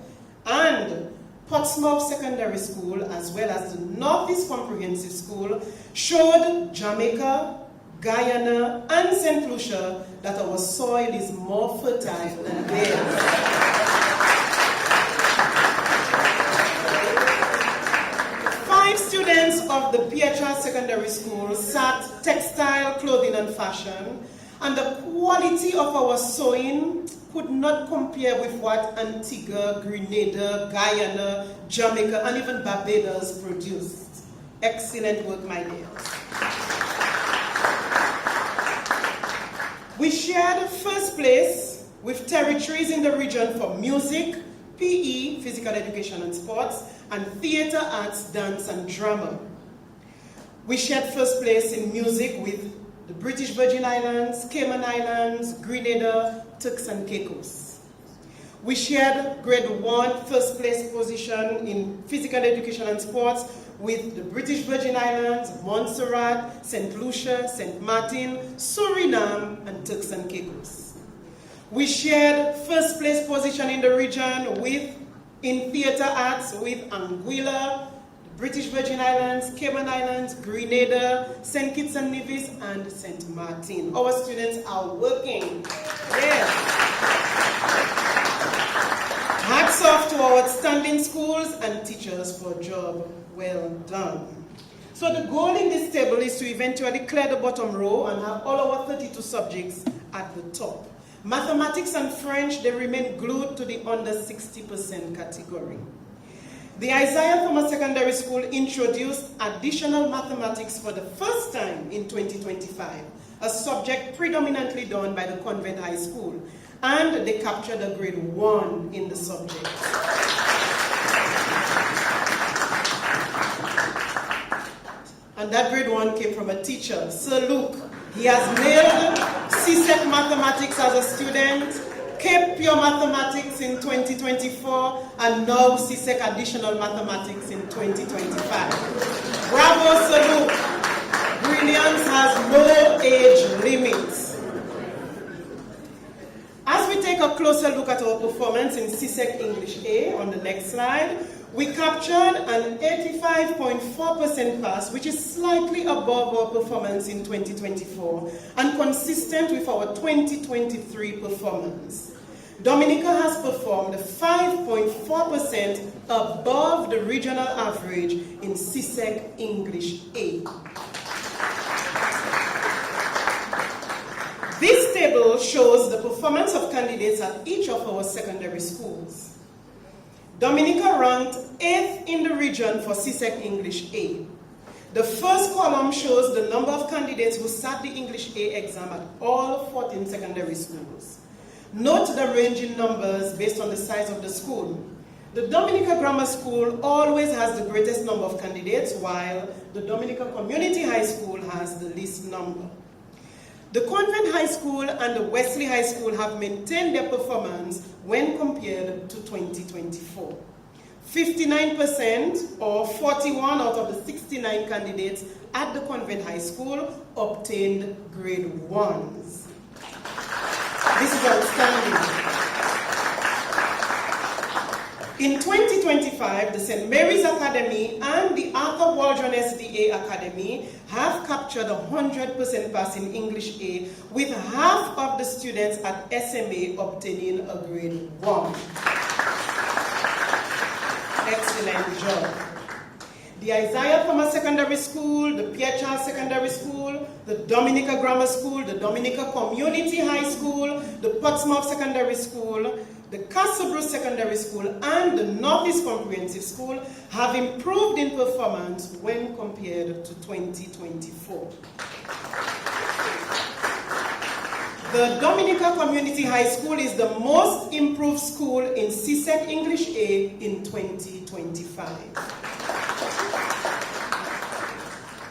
and Portsmouth Secondary School, as well as the Northeast Comprehensive School, showed Jamaica, Guyana, and St. Lucia that our soil is more fertile than theirs. 5 students of the PHR Secondary School sat textile, clothing, and fashion, and the quality of our sewing could not compare with what Antigua, Grenada, Guyana, Jamaica, and even Barbados produced. Excellent work, my dears. We shared first place with territories in the region for music, PE, physical education and sports, and theater, arts, dance, and drama. We shared first place in music with the British Virgin Islands, Cayman Islands, Grenada, Turks and Caicos. We shared grade 1 first place position in physical education and sports with the British Virgin Islands, Montserrat, St. Lucia, St. Martin, Suriname, and Turks and Caicos. We shared first place position in the region in theater arts with Anguilla, British Virgin Islands, Cayman Islands, Grenada, St. Kitts and Nevis, and St. Martin. Our students are working. Yes. Hats off to our outstanding schools and teachers for a job well done. So the goal in this table is to eventually clear the bottom row and have all our 32 subjects at the top. Mathematics and French, they remain glued to the under 60% category. The Isaiah Thomas Secondary School introduced additional mathematics for the first time in 2025, a subject predominantly done by the Convent High School, and they captured a grade 1 in the subject. And that grade 1 came from a teacher, Sir Luke. He has nailed CSEC mathematics as a student, Cape Pure Mathematics in 2024, and now CSEC Additional Mathematics in 2025. Bravo, Sir Luke. Brilliance has no age limits. As we take a closer look at our performance in CSEC English A on the next slide, we captured an 85.4% pass, which is slightly above our performance in 2024 and consistent with our 2023 performance. Dominica has performed 5.4% above the regional average in CSEC English A. This table shows the performance of candidates at each of our secondary schools. Dominica ranked 8th in the region for CSEC English A. The first column shows the number of candidates who sat the English A exam at all 14 secondary schools. Note the range in numbers based on the size of the school. The Dominica Grammar School always has the greatest number of candidates, while the Dominica Community High School has the least number. The Convent High School and the Wesley High School have maintained their performance when compared to 2024. 59%, or 41 out of the 69 candidates at the Convent High School, obtained grade 1s. This is outstanding. In 2025, the St. Mary's Academy and the Arthur Waldron SDA Academy have captured 100% pass in English A, with half of the students at SMA obtaining a grade 1. Excellent job. The Isaiah Thomas Secondary School, the PHR Secondary School, the Dominica Grammar School, the Dominica Community High School, the Portsmouth Secondary School, the Castle Bruce Secondary School, and the Northeast Comprehensive School have improved in performance when compared to 2024. The Dominica Community High School is the most improved school in CSEC English A in 2025.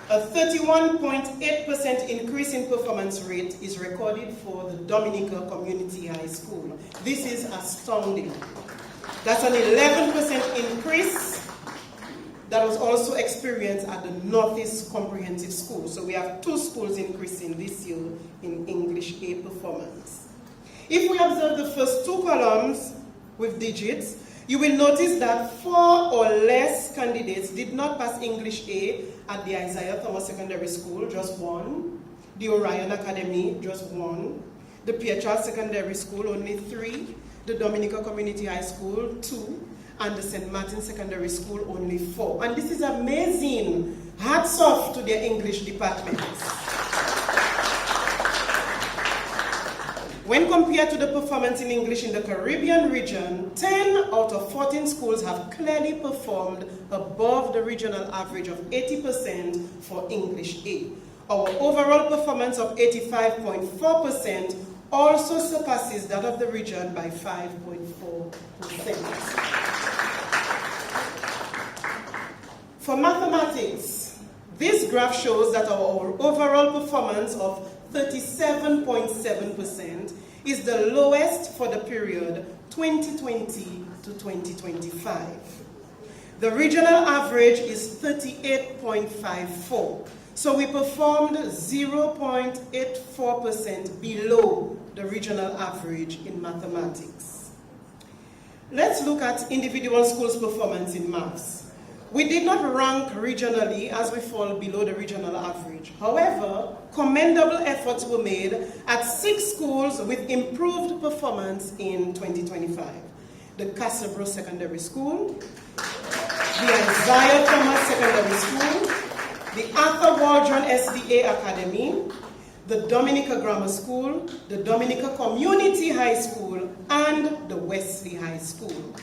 A 31.8% increase in performance rate is recorded for the Dominica Community High School. This is astounding. That's an 11% increase that was also experienced at the Northeast Comprehensive School. So we have 2 schools increasing this year in English A performance. If we observe the first 2 columns with digits, you will notice that 4 or less candidates did not pass English A at the Isaiah Thomas Secondary School, just 1. The Orion Academy, just 1. The Pierre Charles Secondary School, only 3. The Dominica Community High School, 2. And the St. Martin Secondary School, only 4. And this is amazing. Hats off to their English departments. When compared to the performance in English in the Caribbean region, 10 out of 14 schools have clearly performed above the regional average of 80% for English A. Our overall performance of 85.4% also surpasses that of the region by 5.4%. For mathematics, this graph shows that our overall performance of 37.7% is the lowest for the period 2020 to 2025. The regional average is 38.54. So we performed 0.84% below the regional average in mathematics. Let's look at individual schools' performance in maths. We did not rank regionally as we fall below the regional average. However, commendable efforts were made at 6 schools with improved performance in 2025. The Casabro Secondary School, the Isaiah Thomas Secondary School, the Arthur Waldron SDA Academy, the Dominica Grammar School, the Dominica Community High School, and the Wesley High School.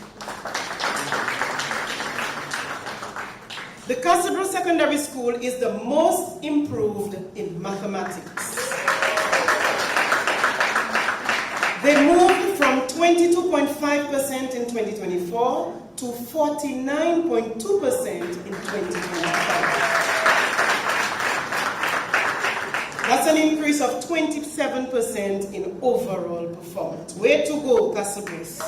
The Casabro Secondary School is the most improved in mathematics. They moved from 22.5% in 2024 to 49.2% in 2025. That's an increase of 27% in overall performance. Way to go, Casabros.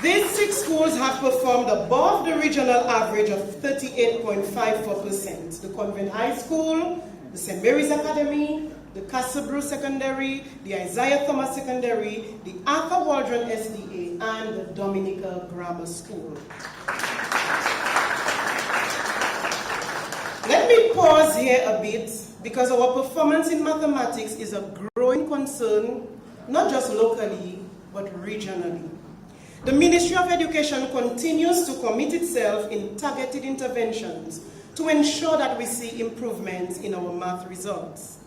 These 6 schools have performed above the regional average of 38.54%. The Convent High School, the St. Mary's Academy, the Casabro Secondary, the Isaiah Thomas Secondary, the Arthur Waldron SDA, and the Dominica Grammar School. Let me pause here a bit because our performance in mathematics is a growing concern, not just locally, but regionally. The Ministry of Education continues to commit itself in targeted interventions to ensure that we see improvements in our math results.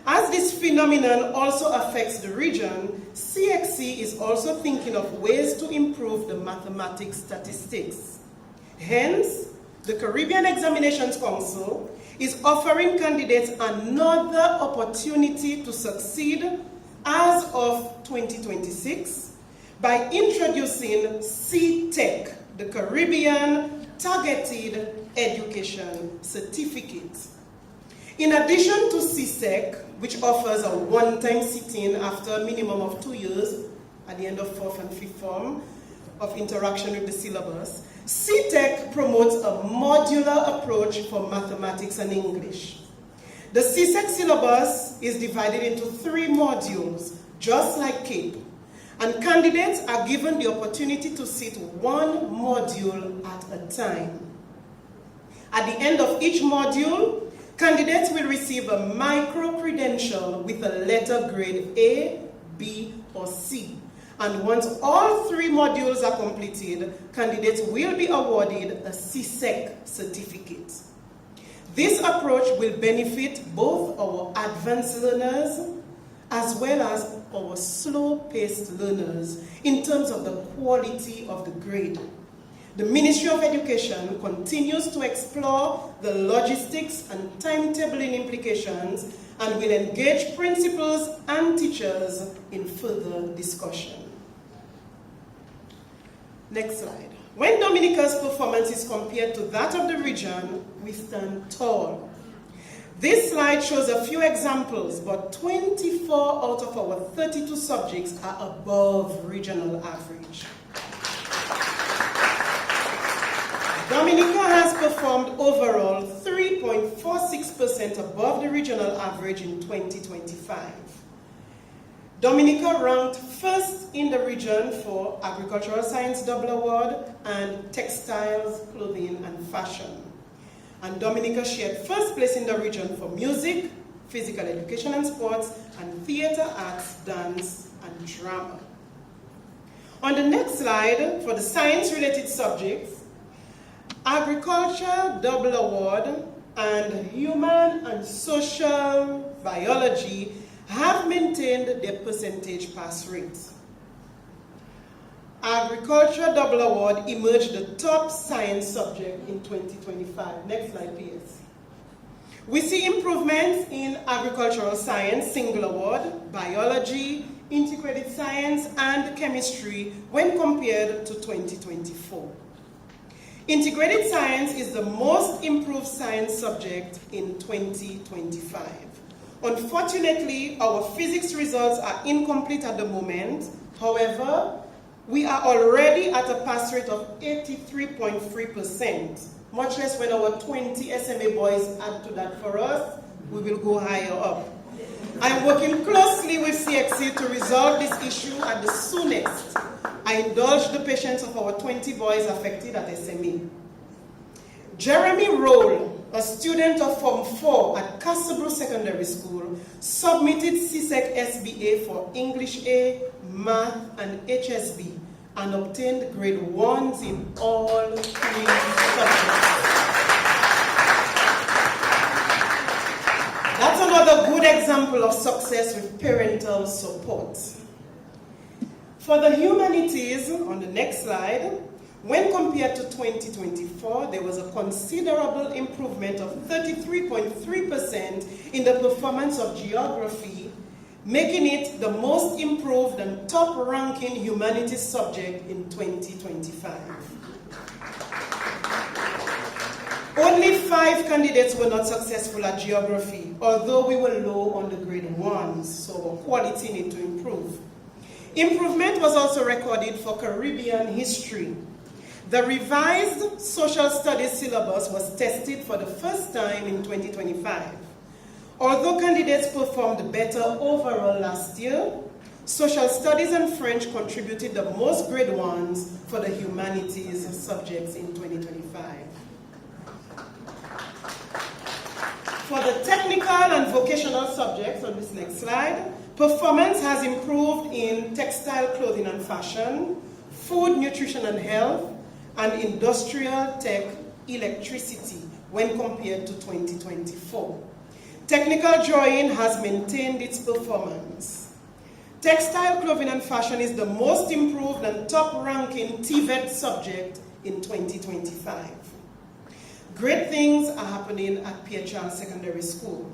As this phenomenon also affects the region, CXC is also thinking of ways to improve the mathematics statistics. Hence, the Caribbean Examinations Council is offering candidates another opportunity to succeed as of 2026 by introducing CTEC, the Caribbean Targeted Education Certificate. In addition to CSEC, which offers a one-time sit-in after a minimum of 2 years at the end of 4th and 5th form of interaction with the syllabus, CTEC promotes a modular approach for mathematics and English. The CSEC syllabus is divided into 3 modules, just like CAPE, and candidates are given the opportunity to sit 1 module at a time. At the end of each module, candidates will receive a micro-credential with a letter grade A, B, or C. And once all 3 modules are completed, candidates will be awarded a CSEC certificate. This approach will benefit both our advanced learners as well as our slow-paced learners in terms of the quality of the grade. The Ministry of Education continues to explore the logistics and timetabling implications and will engage principals and teachers in further discussion. Next slide. When Dominica's performance is compared to that of the region, we stand tall. This slide shows a few examples, but 24 out of our 32 subjects are above regional average. Dominica has performed overall 3.46% above the regional average in 2025. Dominica ranked first in the region for Agricultural Science Double Award and Textiles, Clothing and Fashion. And Dominica shared first place in the region for Music, Physical Education and Sports, and Theater, Arts, Dance, and Drama. On the next slide, for the science-related subjects, Agriculture Double Award and Human and Social Biology have maintained their percentage pass rates. Agriculture Double Award emerged the top science subject in 2025. Next slide, please. We see improvements in agricultural science, single award, biology, integrated science, and chemistry when compared to 2024. Integrated science is the most improved science subject in 2025. Unfortunately, our physics results are incomplete at the moment. However, we are already at a pass rate of 83.3%, much less when our 20 SMA boys add to that for us, we will go higher up. I'm working closely with CXC to resolve this issue at the soonest. I indulge the patience of our 20 boys affected at SME. Jeremy Roll, a student of Form 4 at Castlebrook Secondary School, submitted CSEC SBA for English A, Math, and HSB and obtained grade 1s in all 3 subjects. That's another good example of success with parental support. For the humanities, on the next slide, when compared to 2024, there was a considerable improvement of 33.3% in the performance of geography, making it the most improved and top-ranking humanities subject in 2025. Only 5 candidates were not successful at geography, although we were low on the grade 1s, so quality need to improve. Improvement was also recorded for Caribbean history. The revised social studies syllabus was tested for the first time in 2025. Although candidates performed better overall last year, social studies and French contributed the most grade 1s for the humanities subjects in 2025. For the technical and vocational subjects on this next slide, performance has improved in textile, clothing and fashion, food, nutrition and health, and industrial tech, electricity when compared to 2024. Technical drawing has maintained its performance. Textile, clothing and fashion is the most improved and top-ranking TVET subject in 2025. Great things are happening at Pierre Charles Secondary School.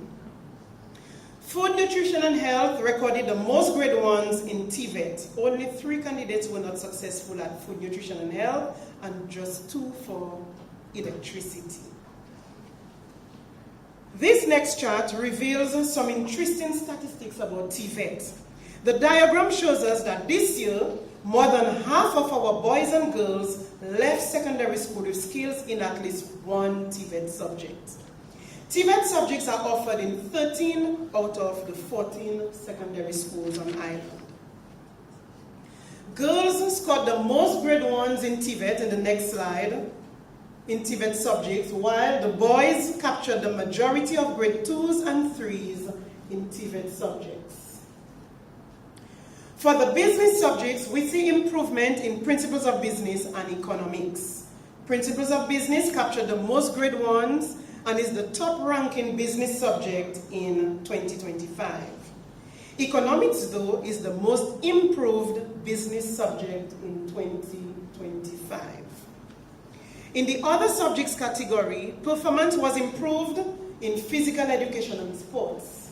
Food, nutrition and health recorded the most grade 1s in TVET. Only 3 candidates were not successful at food, nutrition and health, and just 2 for electricity. This next chart reveals some interesting statistics about TVET. The diagram shows us that this year, more than half of our boys and girls left secondary school with skills in at least one TVET subject. TVET subjects are offered in 13 out of the 14 secondary schools on island. Girls scored the most grade 1s in TVET in the next slide, in TVET subjects, while the boys captured the majority of grade 2s and 3s in TVET subjects. For the business subjects, we see improvement in principles of business and economics. Principles of business captured the most grade 1s and is the top-ranking business subject in 2025. Economics, though, is the most improved business subject in 2025. In the other subjects category, performance was improved in physical education and sports.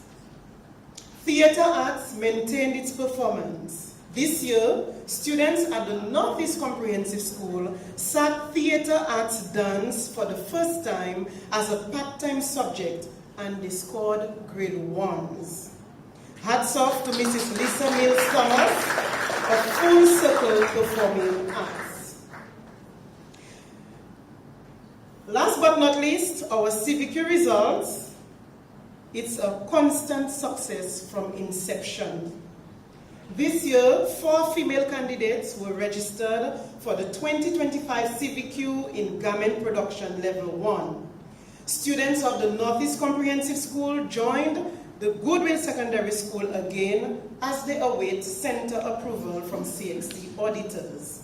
Theater arts maintained its performance. This year, students at the Northeast Comprehensive School sat theater arts dance for the first time as a part-time subject, and they scored grade 1s. Hats off to Mrs. Lisa Mills Thomas of Full Circle Performing Arts. our CVQ results, it's a constant success from inception. This year, 4 female candidates were registered for the 2025 CVQ in Garment Production Level 1. Students of the Northeast Comprehensive School joined the Goodwill Secondary School again as they await center approval from CXC auditors.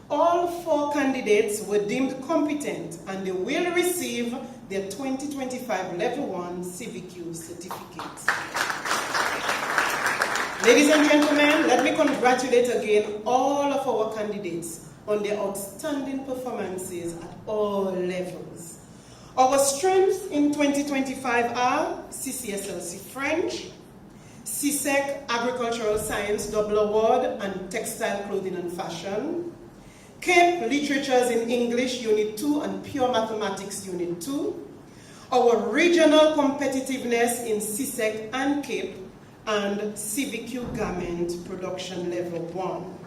All 4 candidates were deemed competent and they will receive their 2025 Level 1 CVQ certificates. Ladies and gentlemen, let me congratulate again all of our candidates on their outstanding performances at all levels. Our strengths in 2025 are CCSLC French, CSEC Agricultural Science Double Award and Textile Clothing and Fashion, CAPE Literatures in English Unit 2 and Pure Mathematics Unit 2, our regional competitiveness in CSEC and CAPE, and CVQ Garment Production Level 1.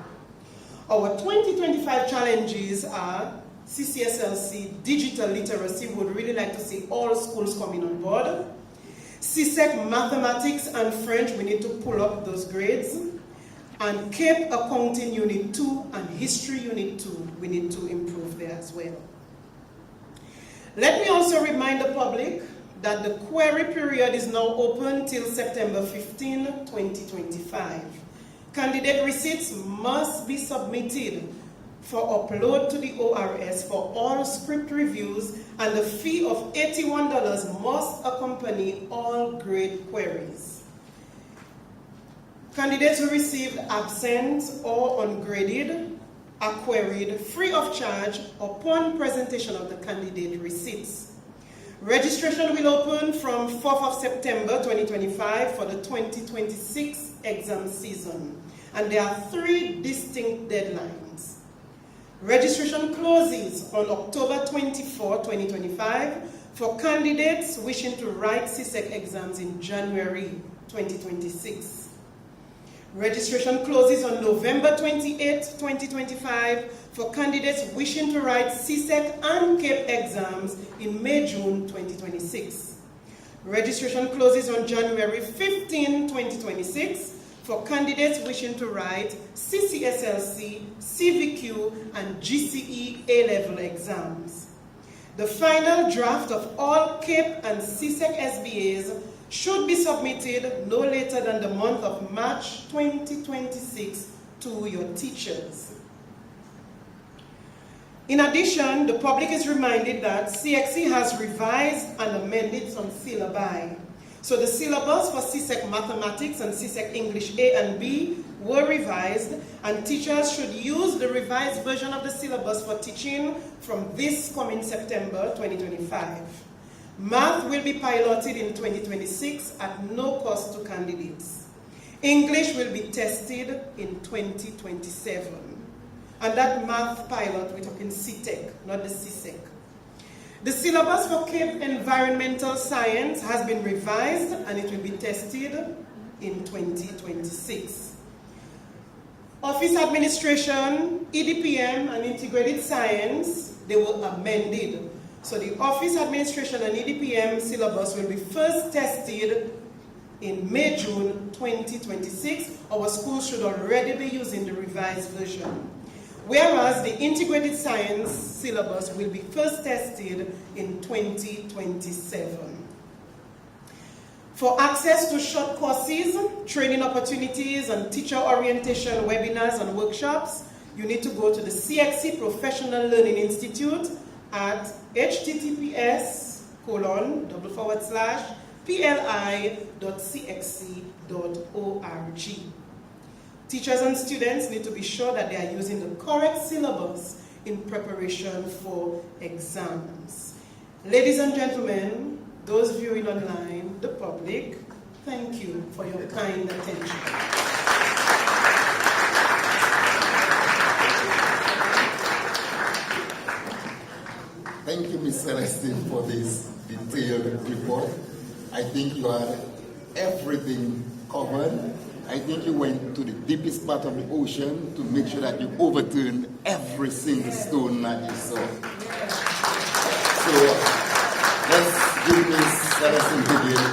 Our 2025 challenges are CCSLC Digital Literacy. We would really like to see all schools coming on board. CSEC Mathematics and French, we need to pull up those grades. And CAPE Accounting Unit 2 and History Unit 2, we need to improve there as well. Let me also remind the public that the query period is now open till September 15, 2025. Candidate receipts must be submitted for upload to the ORS for all script reviews, and the fee of $81 must accompany all grade queries. Candidates who received absent or ungraded are queried free of charge upon presentation of the candidate receipts. Registration will open from 4th of September 2025 for the 2026 exam season, and there are 3 distinct deadlines. Registration closes on October 24, 2025 for candidates wishing to write CSEC exams in January 2026. Registration closes on November 28, 2025 for candidates wishing to write CSEC and CAPE exams in May-June 2026. Registration closes on January 15, 2026 for candidates wishing to write CCSLC, CVQ, and GCE A-level exams. The final draft of all CAPE and CSEC SBAs should be submitted no later than the month of March 2026 to your teachers. In addition, the public is reminded that CXC has revised and amended some syllabi. So the syllabus for CSEC Mathematics and CSEC English A and B were revised, and teachers should use the revised version of the syllabus for teaching from this coming September 2025. Math will be piloted in 2026 at no cost to candidates. English will be tested in 2027. And that math pilot, we're talking CTEC, not the CSEC. The syllabus for CAPE Environmental Science has been revised and it will be tested in 2026. Office Administration, EDPM, and Integrated Science, they were amended. So the Office Administration and EDPM syllabus will be first tested in May-June 2026. Our schools should already be using the revised version. Whereas the Integrated Science syllabus will be first tested in 2027. For access to short courses, training opportunities, and teacher orientation webinars and workshops, you need to go to the CXC Professional Learning Institute at https://pli.cxc.org. Teachers and students need to be sure that they are using the correct syllabus in preparation for exams. Ladies and gentlemen, those viewing online, the public, thank you for your kind attention. Thank you, Ms. Celestine, for this detailed report. I think you had everything covered. I think you went to the deepest part of the ocean to make sure that you overturned every single stone that you saw. So give Ms. Celestine Higgin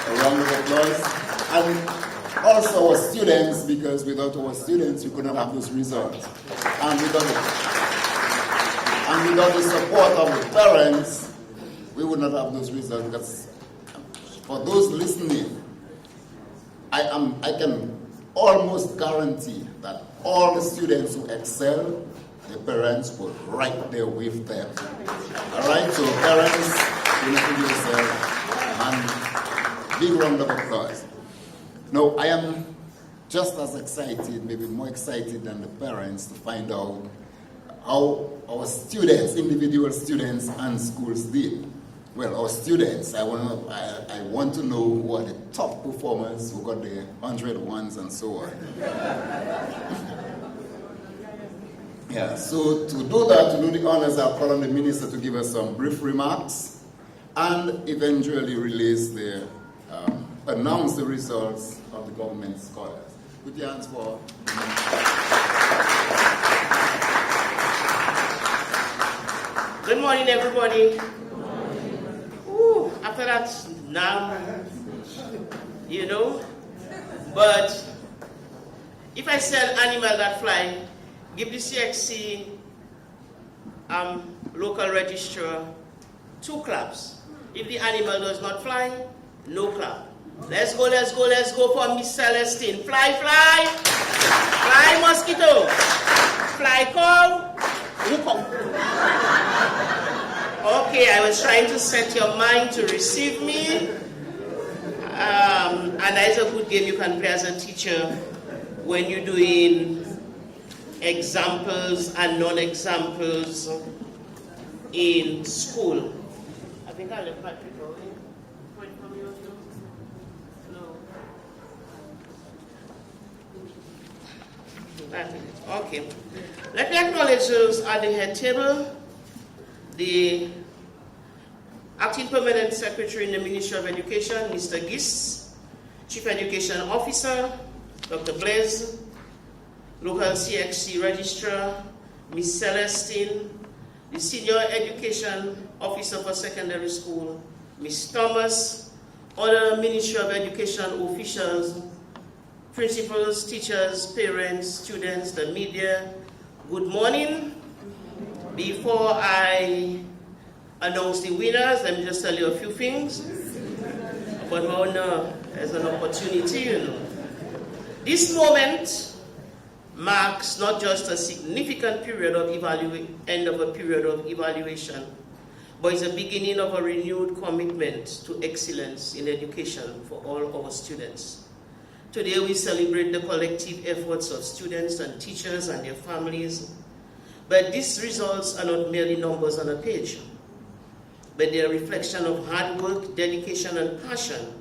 a round of applause. And also our students, because without our students, we could not have those results. And without the support of the parents, we would not have those results. Because for those listening, I can almost guarantee that all the students who excel, the parents were right there with them. All right, so parents, you need to give yourself a big round of applause. Now, I am just as excited, maybe more excited than the parents, to find out how our students, individual students and schools did. Well, our students, I want to know who are the top performers, who got the 100 ones and so on. Yeah, so to do that, to do the honors, I'll call on the minister to give us some brief remarks and eventually announce the results of the government scholars. Put your hands for. Good morning, everybody. Good morning. Ooh, after that, now, but if I say an animal that fly, give the CSEC local registrar 2 claps. If the animal does not fly, no clap. Let's go for Miss Celestine. Fly, fly. Fly, mosquito. Fly, call. Okay, I was trying to set your mind to receive me. And that's a good game you can play as a teacher when you're doing examples and non-examples in school. I think I left my paper. Okay. Let me acknowledge those at the head table. The Acting Permanent Secretary in the Ministry of Education, Mr. Gis, Chief Education Officer, Dr. Blaise, Local CXC Registrar, Ms. Celestine, the Senior Education Officer for Secondary School, Ms. Thomas, other Ministry of Education officials, principals, teachers, parents, students, the media, good morning. Before I announce the winners, let me just tell you a few things about my honor as an opportunity. This moment marks not just a significant period of end of a period of evaluation, but it's the beginning of a renewed commitment to excellence in education for all our students. Today we celebrate the collective efforts of students and teachers and their families, but these results are not merely numbers on a page, but they are a reflection of hard work, dedication, and passion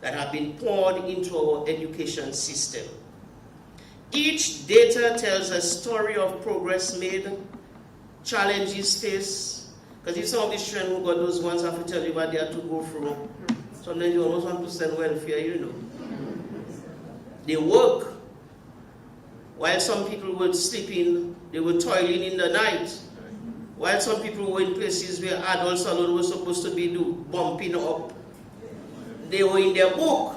that have been poured into our education system. Each data tells a story of progress made, challenges faced, because if some of these children who got those ones have to tell you what they have to go through, sometimes you almost want to send welfare, They work. While some people were sleeping, they were toiling in the night. While some people were in places where adults alone were supposed to be bumping up, they were in their book.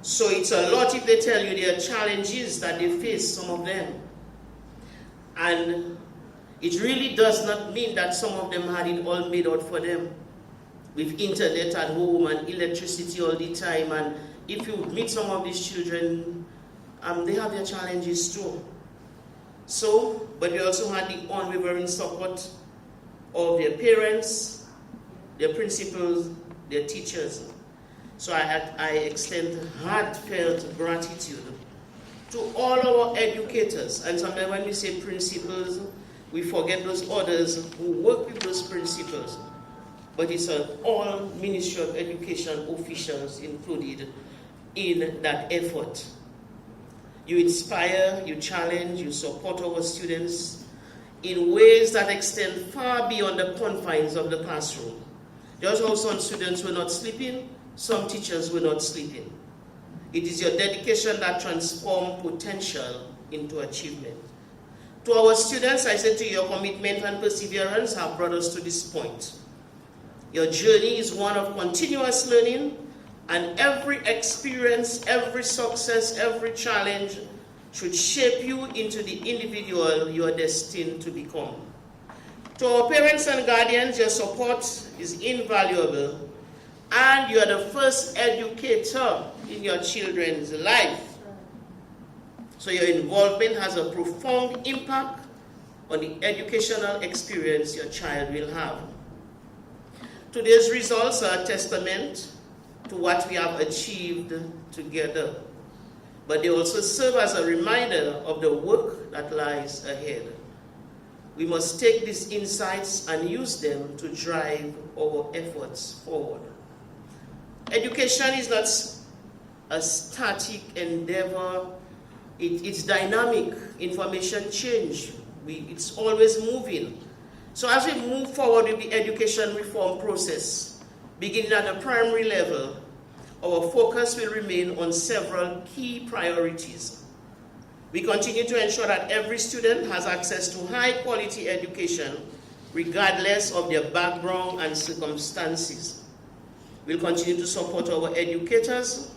So it's a lot if they tell you their challenges that they face, some of them. And it really does not mean that some of them had it all made out for them. With internet at home and electricity all the time, and if you meet some of these children, they have their challenges too. So, but they also had the unwavering support of their parents, their principals, their teachers. So I extend heartfelt gratitude to all our educators. And sometimes when we say principals, we forget those others who work with those principals. But it's all Ministry of Education officials included in that effort. You inspire, you challenge, you support our students in ways that extend far beyond the confines of the classroom. Just how some students were not sleeping, some teachers were not sleeping. It is your dedication that transforms potential into achievement. To our students, I say to you, your commitment and perseverance have brought us to this point. Your journey is one of continuous learning, and every experience, every success, every challenge should shape you into the individual you are destined to become. To our parents and guardians, your support is invaluable, and you are the first educator in your children's life. So your involvement has a profound impact on the educational experience your child will have. Today's results are a testament to what we have achieved together, but they also serve as a reminder of the work that lies ahead. We must take these insights and use them to drive our efforts forward. Education is not a static endeavor. It's dynamic. Information change. It's always moving. So as we move forward with the education reform process, beginning at the primary level, our focus will remain on several key priorities. We continue to ensure that every student has access to high-quality education, regardless of their background and circumstances. We'll continue to support our educators,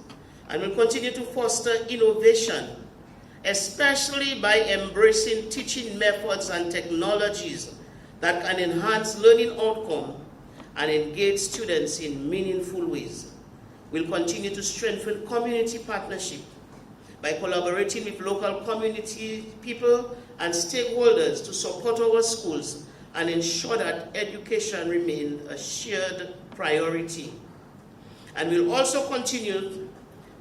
and we'll continue to foster innovation, especially by embracing teaching methods and technologies that can enhance learning outcome and engage students in meaningful ways. We'll continue to strengthen community partnership by collaborating with local community people and stakeholders to support our schools and ensure that education remains a shared priority. And we'll also continue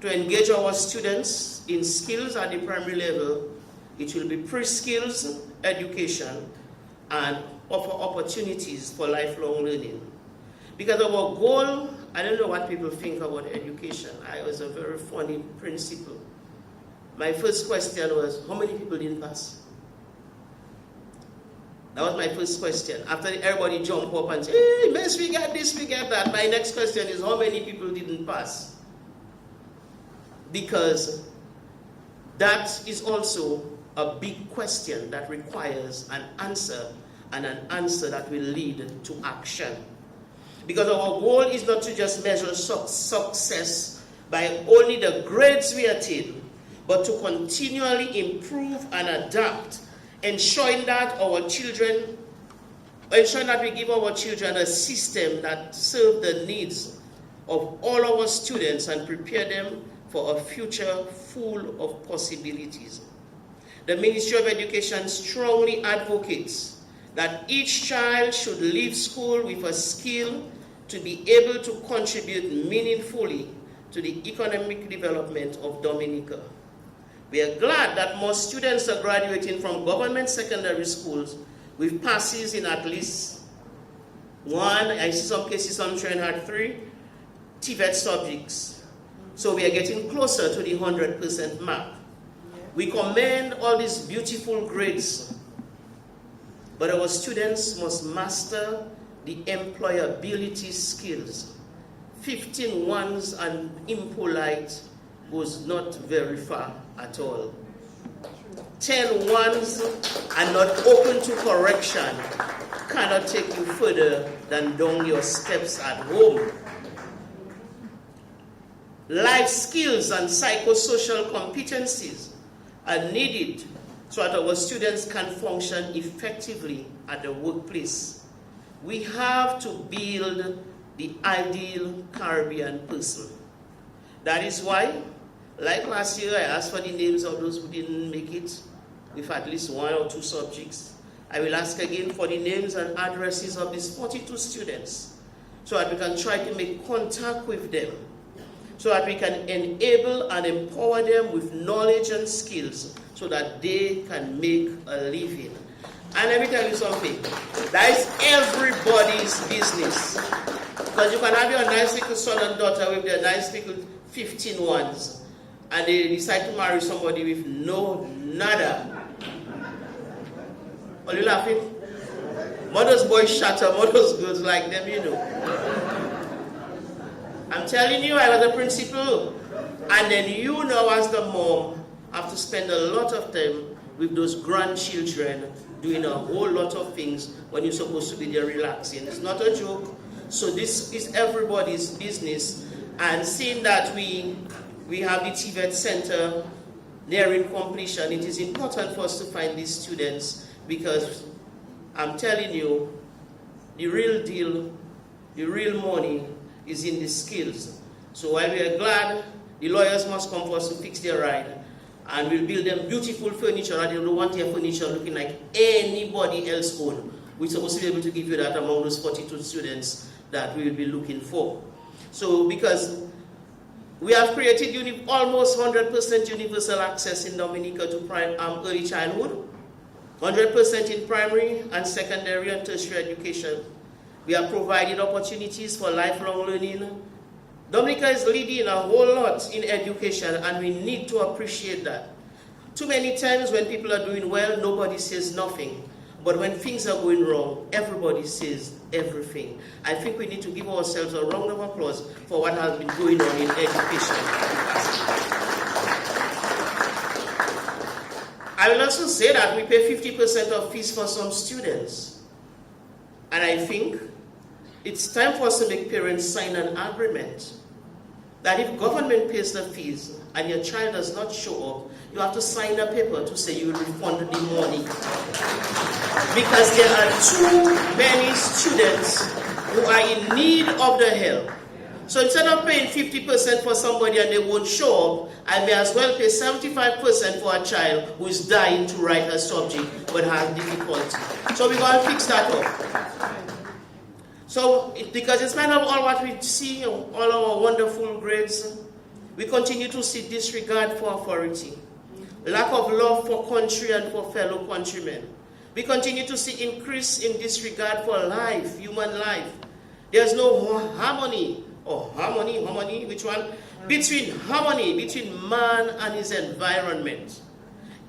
to engage our students in skills at the primary level. It will be pre-skills education and offer opportunities for lifelong learning. Because our goal, I don't know what people think about education. I was a very funny principal. My first question was, how many people didn't pass? That was my first question. After everybody jumped up and said, hey, miss, we got this, we got that. My next question is, how many people didn't pass? Because that is also a big question that requires an answer, and an answer that will lead to action. Because our goal is not to just measure success by only the grades we attain, but to continually improve and adapt, ensuring that we give our children a system that serves the needs of all our students and prepare them for a future full of possibilities. The Ministry of Education strongly advocates that each child should leave school with a skill to be able to contribute meaningfully to the economic development of Dominica. We are glad that more students are graduating from government secondary schools with passes in at least one, I see some cases, some children had 3 TVET subjects. So we are getting closer to the 100% mark. We commend all these beautiful grades, but our students must master the employability skills. 15 ones and impolite was not very far at all. 10 ones and not open to correction cannot take you further than down your steps at home. Life skills and psychosocial competencies are needed so that our students can function effectively at the workplace. We have to build the ideal Caribbean person. That is why, like last year, I asked for the names of those who didn't make it with at least 1 or 2 subjects. I will ask again for the names and addresses of these 42 students so that we can try to make contact with them, so that we can enable and empower them with knowledge and skills so that they can make a living. And let me tell you something, that is everybody's business. Because you can have your nice little son and daughter with their nice little 15 ones, and they decide to marry somebody with nada. Are you laughing? Mother's boys shatter, mother's girls like them, you know. I'm telling you, I was a principal, and then you know as the mom have to spend a lot of time with those grandchildren doing a whole lot of things when you're supposed to be there relaxing. It's not a joke. So this is everybody's business. And seeing that we have the TVET Center nearing completion, it is important for us to find these students, because I'm telling you, the real deal, the real money is in the skills. So while we are glad, the lawyers must come for us to fix their ride, and we'll build them beautiful furniture, and they don't want their furniture looking like anybody else own. We're supposed to be able to give you that among those 42 students that we will be looking for. So because we have created almost 100% universal access in Dominica to early childhood, 100% in primary and secondary and tertiary education. We have provided opportunities for lifelong learning. Dominica is leading a whole lot in education, and we need to appreciate that. Too many times when people are doing well, nobody says nothing. But when things are going wrong, everybody says everything. I think we need to give ourselves a round of applause for what has been going on in education. I will also say that we pay 50% of fees for some students. And I think it's time for us to make parents sign an agreement that if government pays the fees and your child does not show up, you have to sign a paper to say you will refund the money. Because there are too many students who are in need of the help. So instead of paying 50% for somebody and they won't show up, I may as well pay 75% for a child who is dying to write a subject but has difficulty. So we're going to fix that up. So because in spite of all what we see, all our wonderful grades, we continue to see disregard for authority, lack of love for country and for fellow countrymen. We continue to see increase in disregard for life, human life. There's no harmony, which one? Harmony between man and his environment.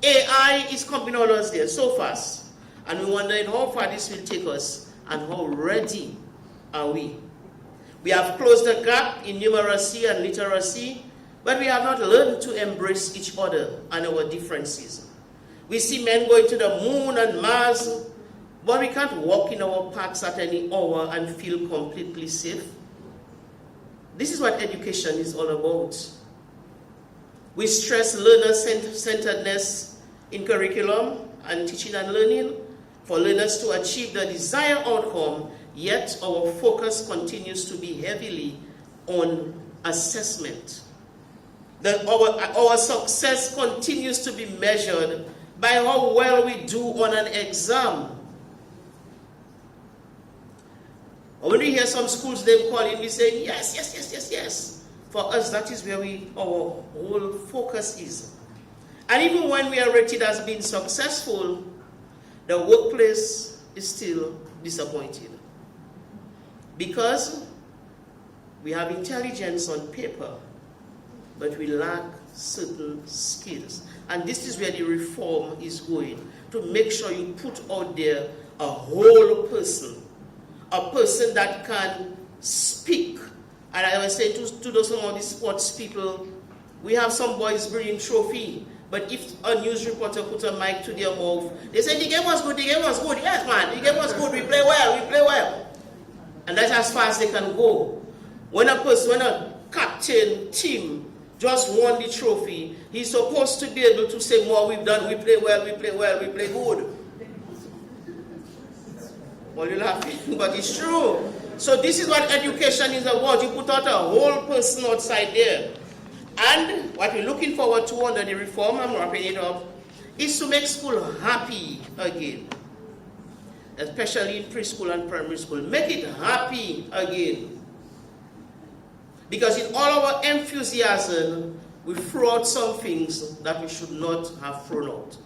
AI is coming on us there so fast, and we wonder how far this will take us and how ready are we. We have closed the gap in numeracy and literacy, but we have not learned to embrace each other and our differences. We see men going to the moon and Mars, but we can't walk in our parks at any hour and feel completely safe. This is what education is all about. We stress learner-centeredness in curriculum and teaching and learning for learners to achieve the desired outcome, yet our focus continues to be heavily on assessment. Our success continues to be measured by how well we do on an exam. When we hear some schools, they calling me saying, yes. For us, that is where our whole focus is. And even when we are rated as being successful, the workplace is still disappointed. Because we have intelligence on paper, but we lack certain skills. And this is where the reform is going, to make sure you put out there a whole person, a person that can speak. And I was saying to some of the sports people, we have some boys bringing trophy, but if a news reporter put a mic to their mouth, they say, the game was good. Yes, man, the game was good, we play well. And that's as far as they can go. When a captain team just won the trophy, he's supposed to be able to say, more we've done, we play well, we play good. Well, you're laughing, but it's true. So this is what education is about. You put out a whole person outside there. And what we're looking forward to under the reform, I'm wrapping it up, is to make school happy again. Especially in preschool and primary school. Make it happy again. Because in all our enthusiasm, we throw out some things that we should not have thrown out.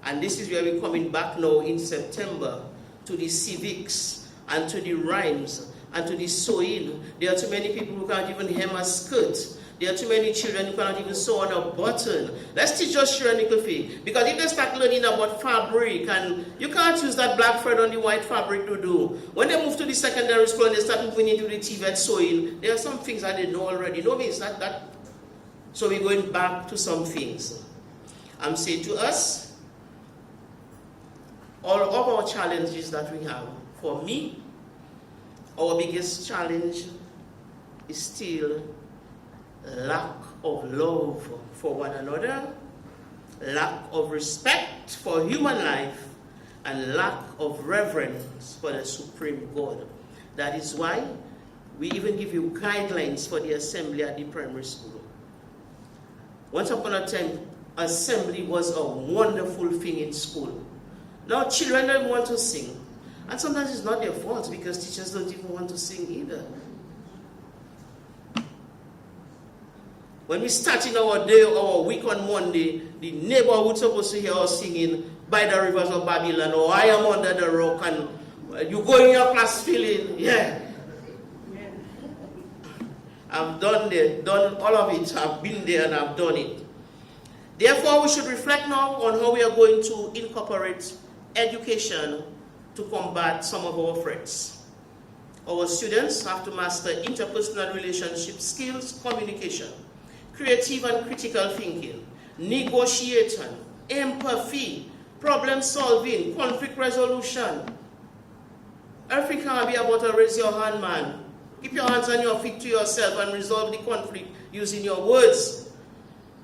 And this is where we're coming back now in September to the civics and to the rhymes and to the sewing. There are too many people who can't even hem a skirt. There are too many children who cannot even sew on a button. Let's teach us Shiranicofi. Because if they start learning about fabric, and you can't use that black thread on the white fabric to do. When they move to the secondary school and they start moving into the TVET sewing, there are some things that they know already. No means that. So we're going back to some things. I'm saying to us, all of our challenges that we have, for me, our biggest challenge is still lack of love for one another, lack of respect for human life, and lack of reverence for the Supreme God. That is why we even give you guidelines for the assembly at the primary school. Once upon a time, assembly was a wonderful thing in school. Now children don't want to sing. And sometimes it's not their fault because teachers don't even want to sing either. When we start in our day, our week on Monday, the neighborhood supposed to hear us singing By the Rivers of Babylon or I Am Under the Rock, and you go in your class feeling, yeah. I've done all of it. I've been there and I've done it. Therefore, we should reflect now on how we are going to incorporate education to combat some of our threats. Our students have to master interpersonal relationship skills, communication, creative and critical thinking, negotiation, empathy, problem solving, conflict resolution. Everything can't be about a raise your hand, man. Keep your hands on your feet to yourself and resolve the conflict using your words.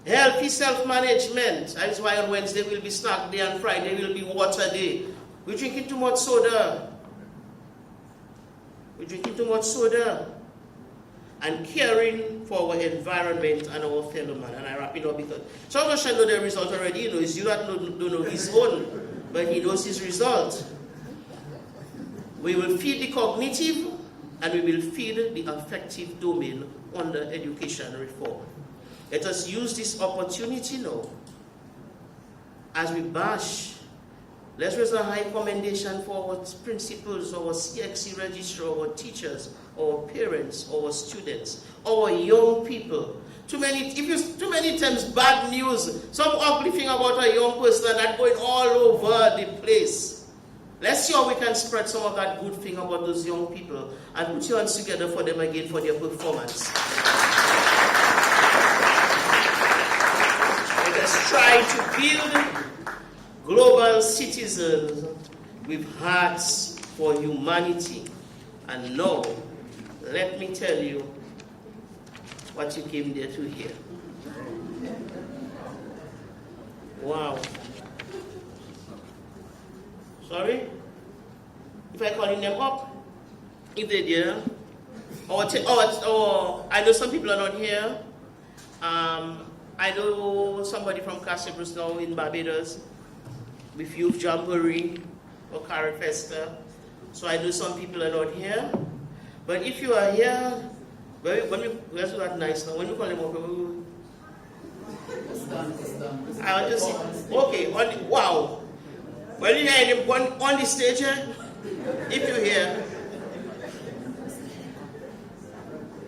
Healthy self-management. That is why on Wednesday will be snack day and Friday will be water day. We're drinking too much soda. We're drinking too much soda. And caring for our environment and our fellow man. And I wrap it up because some of us shall know the result already. You know, it's you that don't know his own, but he knows his result. We will feed the cognitive and we will feed the affective domain under education reform. Let us use this opportunity now as we bash. Let's raise a high commendation for our principals, our CXC registrar, our teachers, our parents, our students, our young people. Too many times bad news, some ugly thing about a young person that going all over the place. Let's see how we can spread some of that good thing about those young people and put your hands together for them again for their performance. Let us try to build global citizens with hearts for humanity. And now, let me tell you what you came there to hear. Wow. Sorry? If I calling them up, if they're there, or I know some people are not here. I know somebody from Casablanca now in Barbados with Youth Jamboree or Carrot Festa. So I know some people are not here. But if you are here, let's do that nice now. When you call them up, I'll just say, okay, wow. Well, you hear him on the stage here, if you're here.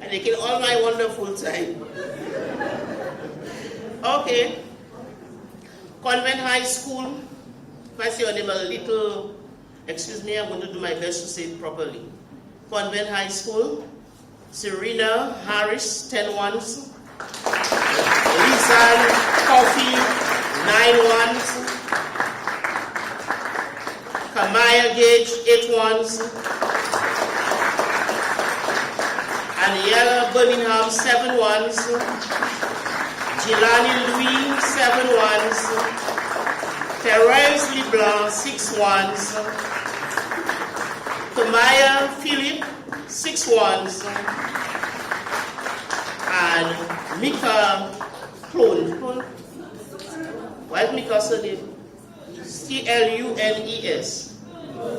And they can all my wonderful time. Okay. Convent High School. If I say your name a little, excuse me, I'm going to do my best to say it properly. Convent High School. Serena Harris, 10 ones. Lisa Coffee, 9 ones. Kamaya Gage, 8 ones. Aniela Birmingham, 7 ones. Gilani Louis, 7 ones. Therese LeBlanc, 6 ones. Kamaya Philip, 6 ones. And Mika Clunes. Why is Mika's surname? Clunes.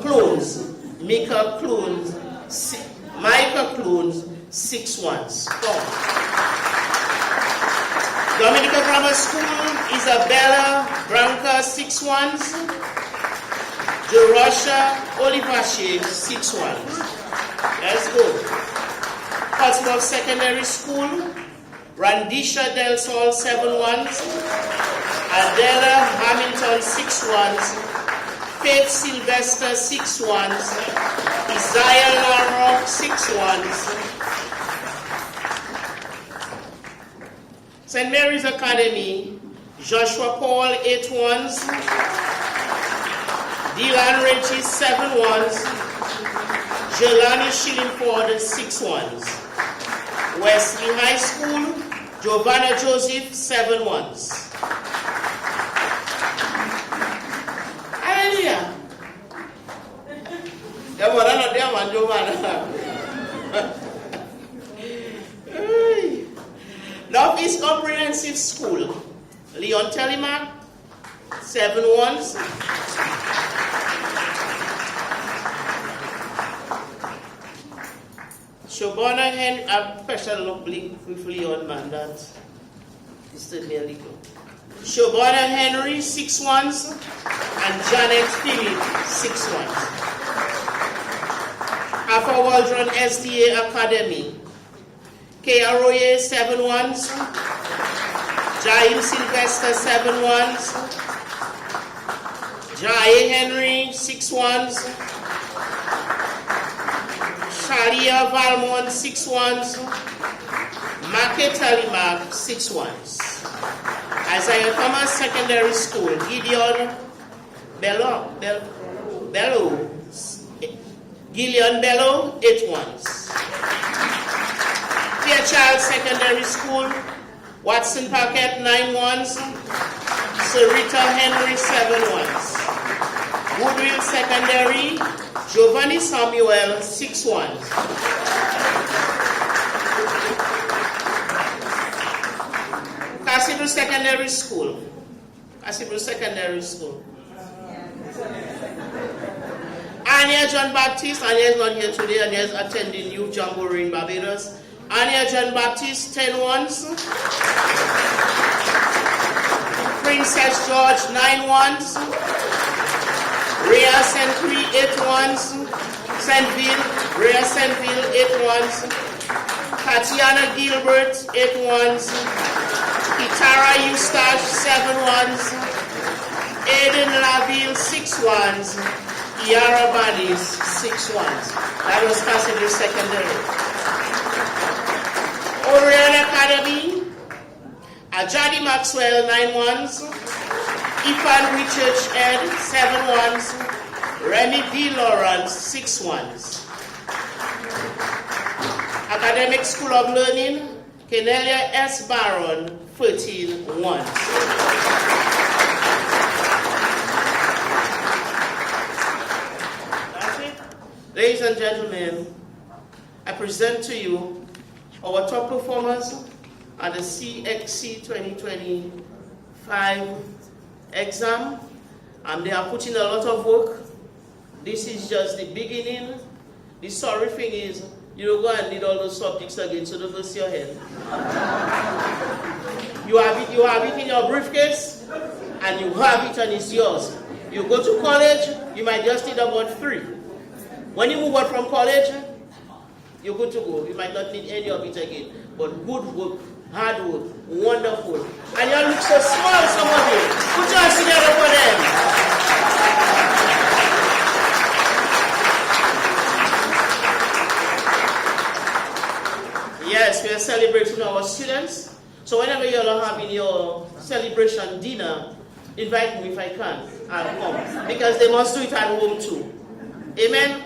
Clunes. Mika Clunes. Micah Clunes. 6 ones. Dominica Grammar School. Isabella Branca. 6 ones. Jerusha Olivache. 6 ones. Let's go. Portsmouth Secondary School. Randisha Del Sol. 7 ones. Adela Hamilton, 6 ones. Faith Sylvester, 6 ones. Isaiah Larrock, 6 ones. St. Mary's Academy, Joshua Paul, 8 ones. Dylan Regis, 7 ones. Jelani Shillingford, 6 ones. Wesley High School, Giovanna Joseph, 7 ones. Hallelujah. Giovanna. Northeast Comprehensive School, Leon Telemark, 7 ones. Shobana Henry, a special look with Leon, man, that is still nearly good. Shobana Henry, 6 ones, and Janet Philip, 6 ones. Alpha Waldron SDA Academy, Kay Arroye, 7 ones, Jaim Sylvester, 7 ones, Jai Henry, 6 ones, Shalia Valmont, 6 ones, Market Mark, 6 ones. Isaiah Thomas Secondary School, Gideon Bello, Gillian Bello, 8 ones. Fairchild Secondary School, Watson Paquette, 9 ones. Sarita Henry, 7 ones. Woodville Secondary, Giovanni Samuel, 6 ones. Cassibro Secondary School. Anya John Baptist, Anya is not here today, Anya is attending Youth Jamboree in Barbados. Anya John Baptist, 10 ones. Princess George, 9 ones. Rhea St. Cree, 8 ones. Rhea St. Ville, 8 ones. Tatiana Gilbert, 8 ones. Kitara Eustache, 7 ones. Aiden Laville, 6 ones. Iara Badis, 6 ones. That was Cassidy Secondary. Orion Academy, Ajadi Maxwell, 9 ones. Ifan Richard Ed, 7 ones. Remy D. Lawrence, 6 ones. Academic School of Learning, Kenelia S. Barron, 13 ones. That's it. Ladies and gentlemen, I present to you our top performers at the CSEC 2025 exam, and they are putting a lot of work. This is just the beginning. The sorry thing is, you don't go and need all those subjects again, so don't bust your head. You have it in your briefcase, and you have it and it's yours. You go to college, you might just need about 3. When you move out from college, you're good to go. You might not need any of it again. But good work, hard work, wonderful. And you all look so small, some of you. Put your hands together for them. Yes, we are celebrating our students. So whenever you all are having your celebration dinner, invite me if I can. I'll come. Because they must do it at home too. Amen?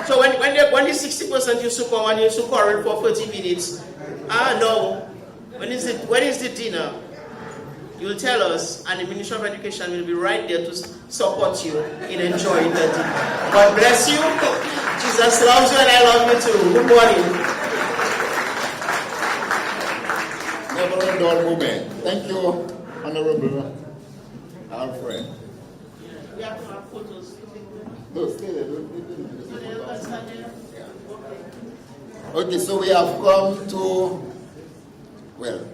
So when the 60% used to come and used to quarrel for 30 minutes, no. When is the dinner? You'll tell us, and the Ministry of Education will be right there to support you in enjoying the dinner. God bless you. Jesus loves you and I love you too. Good morning. Never a dull moment. Thank you, Honorable Alfred. We have to have photos. No, stay there. Okay, so we have come to, we're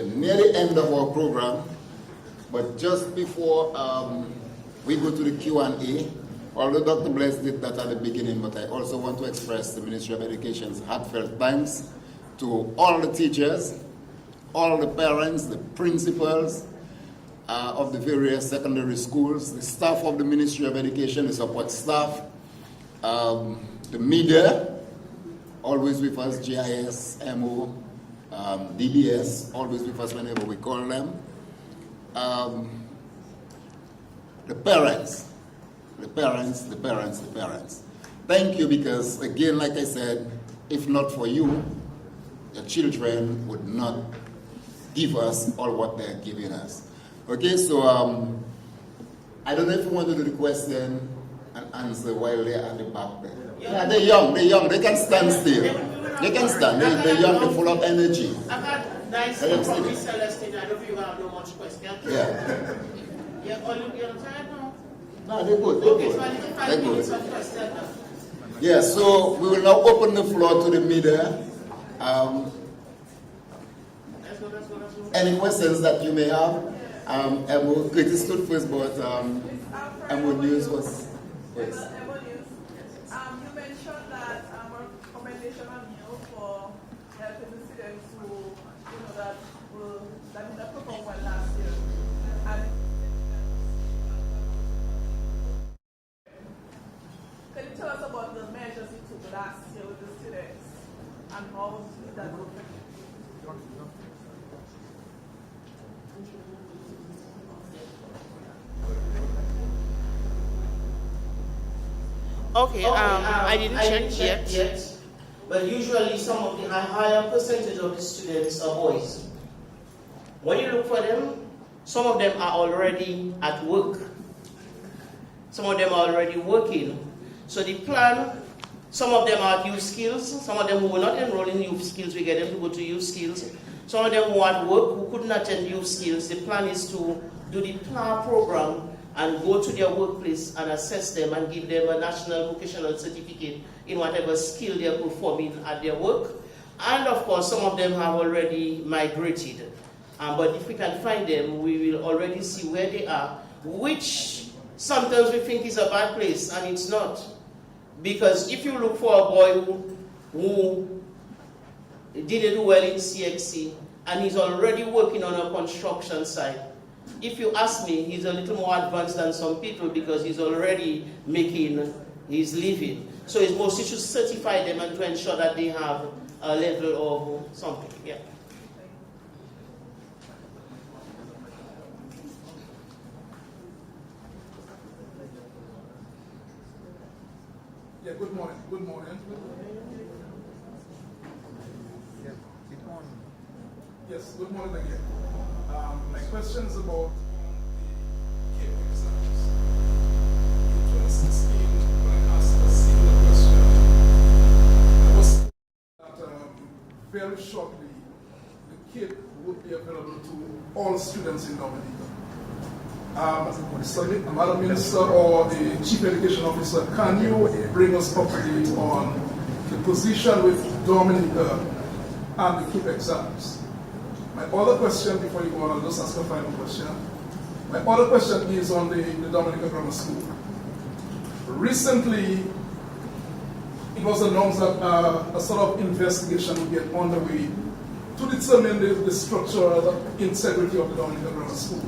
near the end of our program, but just before we go to the Q&A, although Dr. Bless did that at the beginning, but I also want to express the Ministry of Education's heartfelt thanks to all the teachers, all the parents, the principals of the various secondary schools, the staff of the Ministry of Education, the support staff, the media, always with us, GIS, MO, DBS, always with us whenever we call them. The parents. thank you, because again, like I said, if not for you, the children would not give us all what they're giving us. Okay, so I don't know if you want to do the question and answer while they're at the back there. Yeah, they're young, they can stand still. They can stand, they're young, they're full of energy. I've had nice things from Miss Celestine. I don't know if you have no much questions. Yeah. Yeah, all you tired now? No, they're good, they're Okay, good. so I need 5 They're minutes good. of questions now. Yeah, so we will now open the floor to the media. Let's go. Any questions that you may have? Curtis stood first, but News was first. You mentioned that our recommendation on you for helping the students who, that did not perform well last year. And can you tell us about the measures you took last year with the students and how did that go? Okay, I didn't check yet, but usually some of the higher percentage of the students are boys. When you look for them, some of them are already at work. Some of them are already working. So the plan, some of them are at youth skills, some of them who were not enrolled in youth skills, we get them to go to youth skills. Some of them who are at work, who couldn't attend youth skills, the plan is to do the PLA program and go to their workplace and assess them and give them a national vocational certificate in whatever skill they're performing at their work. And of course, some of them have already migrated. But if we can find them, we will already see where they are, which sometimes we think is a bad place, and it's not. Because if you look for a boy who didn't do well in CXC, and he's already working on a construction site, if you ask me, he's a little more advanced than some people because he's already making his living. So it's mostly to certify them and to ensure that they have a level of something. Yeah. Yeah, good morning. Good morning. Yes, good morning again. My question is about the CAPE exams. In 2016, when I asked a similar question, I was told that very shortly the CAPE would be available to all students in Dominica. Madam Minister or the Chief Education Officer, can you bring us up to date on the position with Dominica and the CAPE exams? My other question, before you go on, I'll just ask a final question. My other question is on the Dominica Grammar School. Recently, it was announced that a sort of investigation will get underway to determine the structural integrity of the Dominica Grammar School.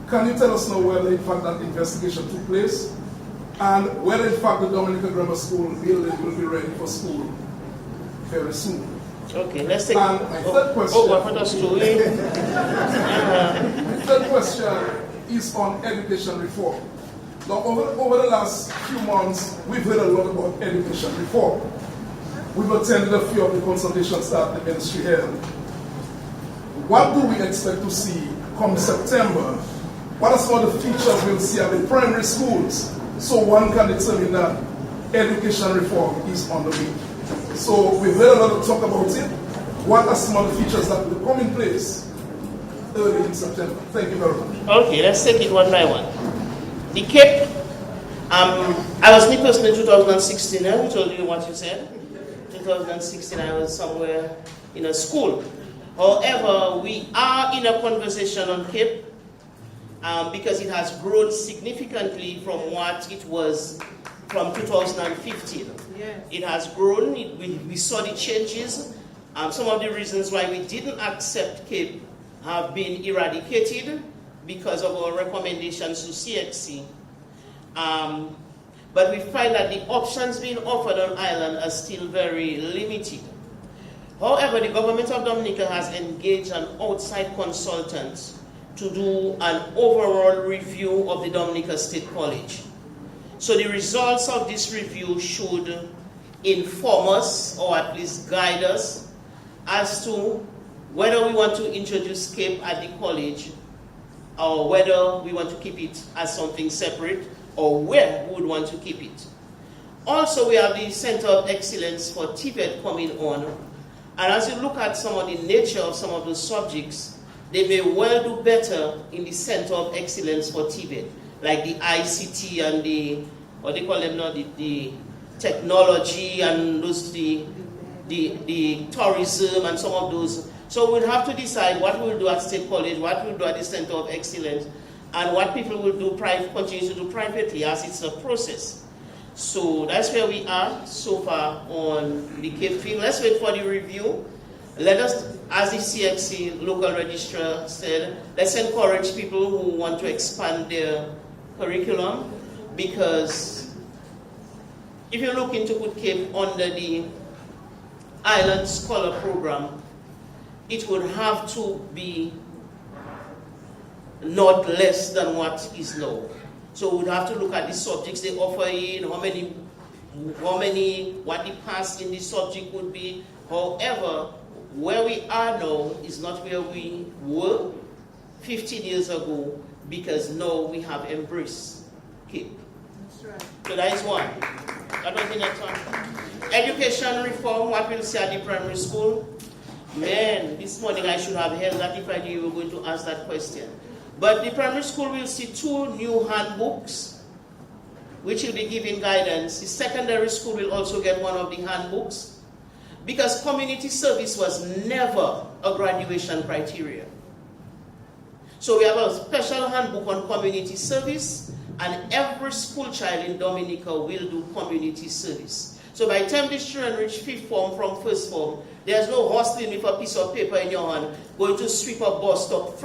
Can you tell us now whether in fact that investigation took place and whether in fact the Dominica Grammar School building will be ready for school very soon? Okay, let's take. And my third question. What us to My third question is on education reform. Now, over the last few months, we've heard a lot about education reform. We've attended a few of the consultations that the ministry held. What do we expect to see come September? What are some of the features we'll see at the primary schools so one can determine that education reform is on the way? So we've heard a lot of talk about it. What are some of the features that will come in place early in September? Thank you very much. Okay, let's take it one by one. The CAPE, I was me person in 2016, I told you what you said. 2016, I was somewhere in a school. However, we are in a conversation on CAPE because it has grown significantly from what it was from 2015. Yes. It has grown, we saw the changes. Some of the reasons why we didn't accept CAPE have been eradicated because of our recommendations to CXC. But we find that the options being offered on island are still very limited. However, the government of Dominica has engaged an outside consultant to do an overall review of the Dominica State College. So the results of this review should inform us, or at least guide us, as to whether we want to introduce CAPE at the college, or whether we want to keep it as something separate, or where we would want to keep it. Also, we have the Center of Excellence for TVET coming on. And as you look at some of the nature of some of those subjects, they may well do better in the Center of Excellence for TVET, like the ICT and the, what they call them now, the technology and those, the tourism and some of those. So we'll have to decide what we'll do at State College, what we'll do at the Center of Excellence, and what people will do continue to do privately, as it's a process. So that's where we are so far on the CAPE field. Let's wait for the review. Let us, as the CXC local registrar said, let's encourage people who want to expand their curriculum, because if you're looking to put CAPE under the Island Scholar Program, it would have to be not less than what is now. So we'd have to look at the subjects they offer in, what the past in this subject would be. However, where we are now is not where we were 15 years ago, because now we have embraced CAPE. That's right. So that is one. That was the next one. Education reform, what we'll see at the primary school. Man, this morning I should have held that if I knew you were going to ask that question. But the primary school will see 2 new handbooks, which will be giving guidance. The secondary school will also get one of the handbooks, because community service was never a graduation criteria. So we have a special handbook on community service, and every school child in Dominica will do community service. So by the time these children reach 5th form from 1st form, there's no hustling with a piece of paper in your hand, going to sweep a bus stop,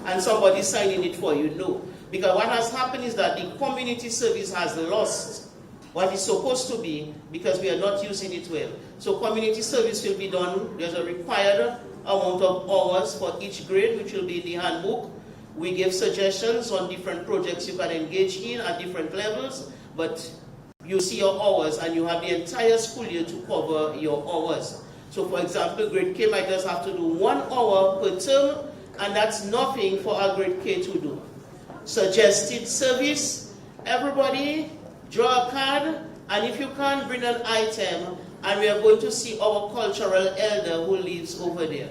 and somebody signing it for you. No. Because what has happened is that the community service has lost what it's supposed to be, because we are not using it well. So community service will be done. There's a required amount of hours for each grade, which will be in the handbook. We give suggestions on different projects you can engage in at different levels, but you see your hours, and you have the entire school year to cover your hours. So for example, grade K might just have to do 1 hour per term, and that's nothing for our grade K to do. Suggested service, everybody draw a card, and if you can't bring an item, and we are going to see our cultural elder who lives over there.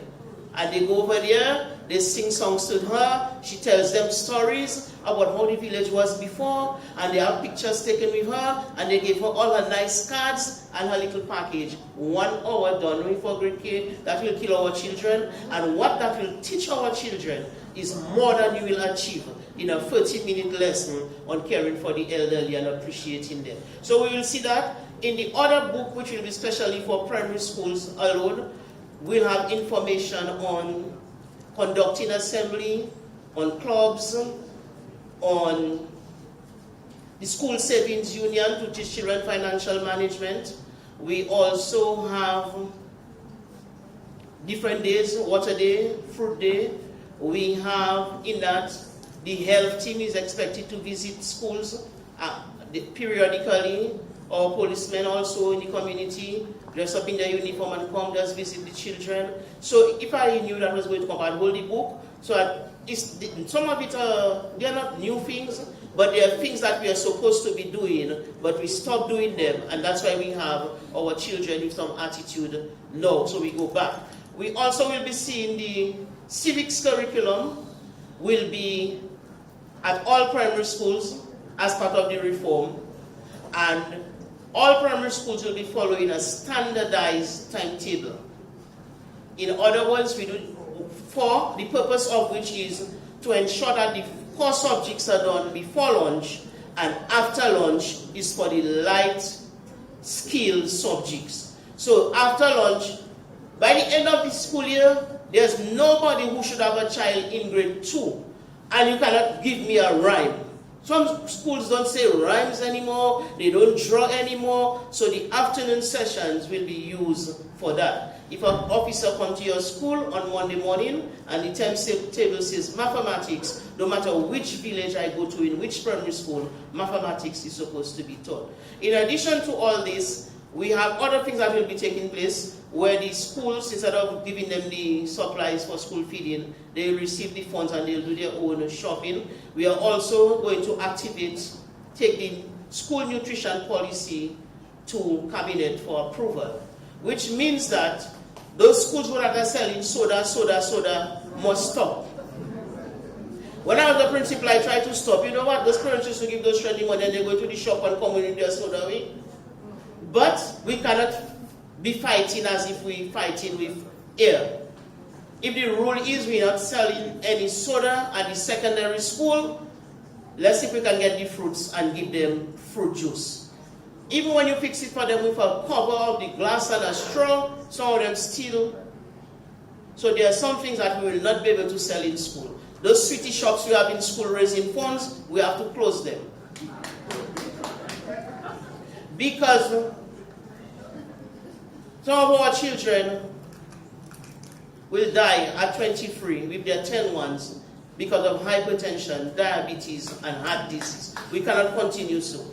And they go over there, they sing songs to her, she tells them stories about how the village was before, and they have pictures taken with her, and they give her all her nice cards and her little package. 1 hour done with for grade K, that will kill our children, and what that will teach our children is more than you will achieve in a 30-minute lesson on caring for the elderly and appreciating them. So we will see that. In the other book, which will be specially for primary schools alone, we'll have information on conducting assembly, on clubs, on the school savings union to teach children financial management. We also have different days, water day, fruit day. We have in that the health team is expected to visit schools periodically. Our policemen also in the community dress up in their uniform and come just visit the children. So if I knew that was going to come, I'd hold the book. So some of it, they're not new things, but they are things that we are supposed to be doing, but we stopped doing them, and that's why we have our children with some attitude now, so we go back. We also will be seeing the civics curriculum will be at all primary schools as part of the reform, and all primary schools will be following a standardized timetable. In other words, we do for the purpose of which is to ensure that the core subjects are done before lunch, and after lunch is for the light skill subjects. So after lunch, by the end of the school year, there's nobody who should have a child in grade 2, and you cannot give me a rhyme. Some schools don't say rhymes anymore, they don't draw anymore, so the afternoon sessions will be used for that. If an officer comes to your school on Monday morning and the timetable says mathematics, no matter which village I go to, in which primary school, mathematics is supposed to be taught. In addition to all this, we have other things that will be taking place where the schools, instead of giving them the supplies for school feeding, they receive the funds and they'll do their own shopping. We are also going to take the school nutrition policy to cabinet for approval, which means that those schools that are selling soda must stop. When I was the principal, I tried to stop. You know what? Those parents used to give those trending money and they go to the shop and come in their soda away. But we cannot be fighting as if we're fighting with air. If the rule is we're not selling any soda at the secondary school, let's see if we can get the fruits and give them fruit juice. Even when you fix it for them with a cover of the glass and a straw, some of them still. So there are some things that we will not be able to sell in school. Those sweetie shops we have in school raising funds, we have to close them. Because some of our children will die at 23 with their 10 ones because of hypertension, diabetes, and heart disease. We cannot continue so.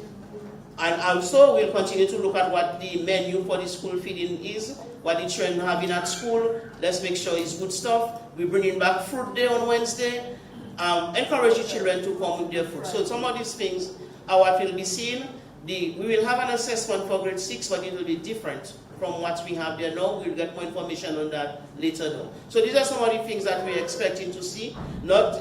And also, we'll continue to look at what the menu for the school feeding is, what the children having at school. Let's make sure it's good stuff. We're bringing back fruit day on Wednesday. Encourage the children to come with their fruit. So some of these things are what we'll be seeing. We will have an assessment for grade 6, but it will be different from what we have there now. We'll get more information on that later on. So these are some of the things that we're expecting to see. Not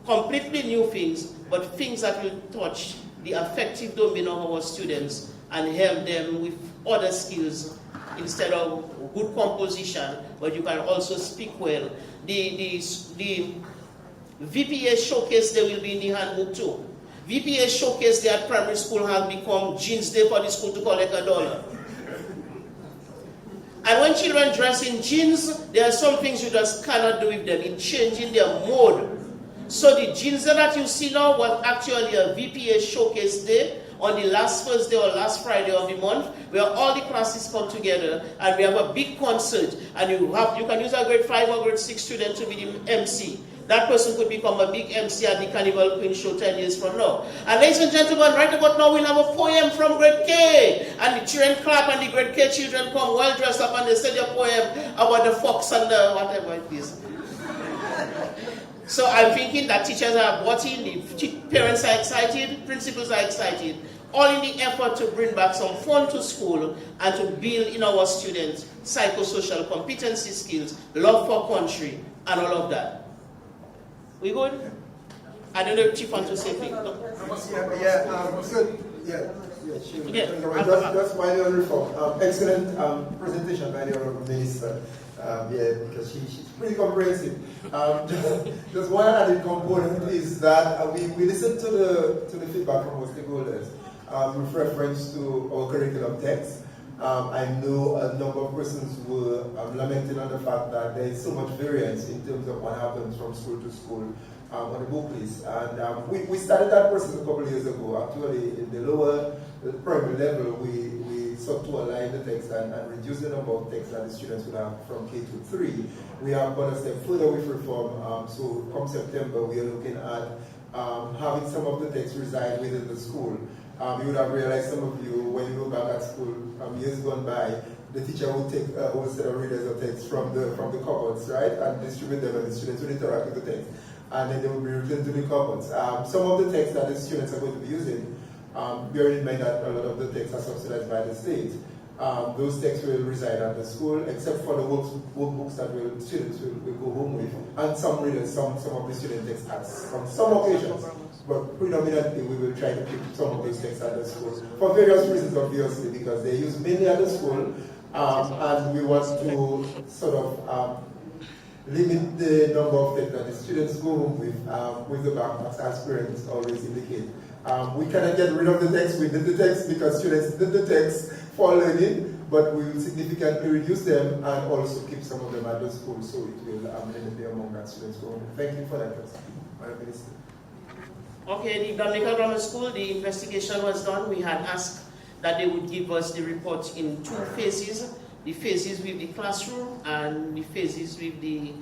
completely new things, but things that will touch the affective domain of our students and help them with other skills instead of good composition, but you can also speak well. The VPA showcase day will be in the handbook too. VPA showcase day at primary school has become jeans day for the school to collect $1. And when children dress in jeans, there are some things you just cannot do with them in changing their mode. So the jeans that you see now was actually a VPA showcase day on the last Thursday or last Friday of the month, where all the classes come together and we have a big concert, and you can use a grade 5 or grade 6 student to be the MC. That person could become a big MC at the Carnival Queen Show 10 years from now. And ladies and gentlemen, right about now we'll have a poem from grade K. And the children clap and the grade K children come well dressed up and they say their poem about the fox and the whatever it is. So I'm thinking that teachers are bought in, the parents are excited, principals are excited, all in the effort to bring back some fun to school and to build in our students psychosocial competency skills, love for country, and all of that. We good? I don't know if Chief wants to say things. No? Good. Just while you're on reform, excellent presentation by the Honorable Minister. Because she's pretty comprehensive. Just one added component is that we listened to the feedback from our stakeholders with reference to our curriculum text. I know a number of persons were lamenting on the fact that there is so much variance in terms of what happens from school to school on the book list. And we started that process a couple of years ago. Actually, in the lower primary level, we sought to align the text and reduce the number of texts that the students would have from K to 3. We have gone a step further with reform. So come September, we are looking at having some of the texts reside within the school. You would have realized, some of you, when you go back at school, years gone by, the teacher would take a whole set of readers of text from the cupboards, right, and distribute them, and the students would interact with the text, and then they would be returned to the cupboards. Some of the texts that the students are going to be using, bearing in mind that a lot of the texts are subsidized by the state, those texts will reside at the school, except for the workbooks that students will go home with, and some readers, some of the student texts on some occasions. But predominantly, we will try to keep some of these texts at the school for various reasons, obviously, because they're used mainly at the school, and we want to sort of limit the number of texts that the students go home with the backpacks, as parents always indicate. We cannot get rid of the text. We did the text because students did the text for learning, but we will significantly reduce them and also keep some of them at the school, so it will limit the amount that students go home. Thank you for that, Madam Minister. Okay, the Dominica Grammar School, the investigation was done. We had asked that they would give us the report in 2 phases. The phases with the classroom and the phases with the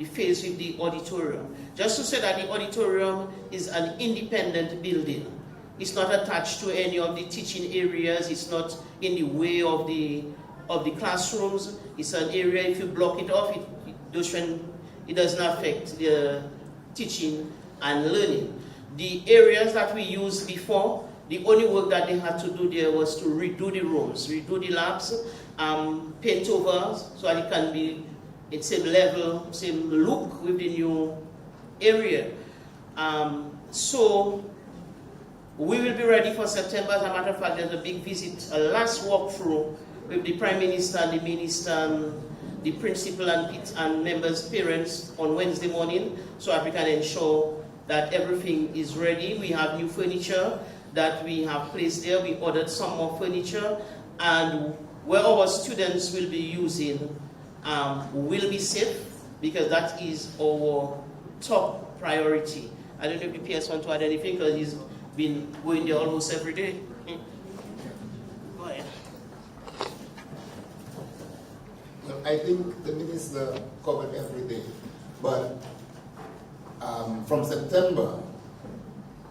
phase with the auditorium. Just to say that the auditorium is an independent building. It's not attached to any of the teaching areas. It's not in the way of the classrooms. It's an area, if you block it off, it doesn't affect the teaching and learning. The areas that we used before, the only work that they had to do there was to redo the rooms, redo the labs, paint over so that it can be in same level, same look with the new area. So we will be ready for September. As a matter of fact, there's a big visit, a last walkthrough with the Prime Minister and the Minister, the principal and members' parents on Wednesday morning, so that we can ensure that everything is ready. We have new furniture that we have placed there. We ordered some more furniture, and where our students will be using will be safe, because that is our top priority. I don't know if the PS want to add anything, because he's been going there almost every day. Go ahead. Well, I think the minister covered everything, but from September,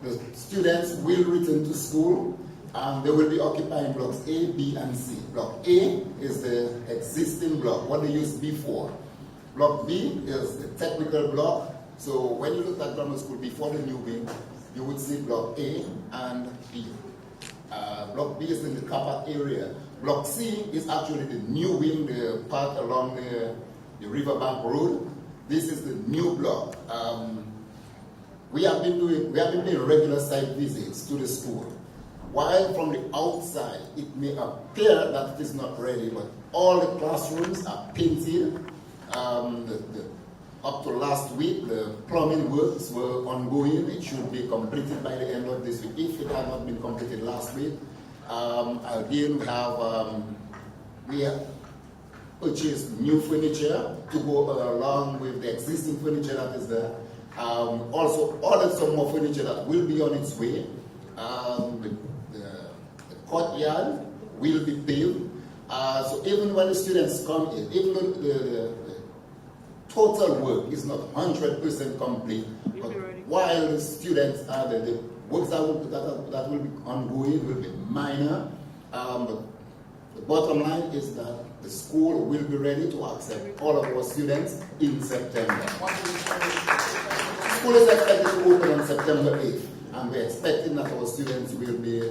the students will return to school, and they will be occupying blocks A, B, and C. Block A is the existing block, what they used before. Block B is the technical block. So when you look at grammar school before the new wing, you would see block A and B. Block B is in the car park area. Block C is actually the new wing, the part along the Riverbank Road. This is the new block. We have been doing regular site visits to the school. While from the outside it may appear that it is not ready, but all the classrooms are painted. Up to last week, the plumbing works were ongoing. It should be completed by the end of this week, if it had not been completed last week. Again, we have purchased new furniture to go along with the existing furniture that is there. Also ordered some more furniture that will be on its way. The courtyard will be paved. So even when the students come in, even though the total work is not 100% complete, but while the students are there, the works that will be ongoing will be minor. But the bottom line is that the school will be ready to accept all of our students in September. School is expected to open on September 8th, and we're expecting that our students will be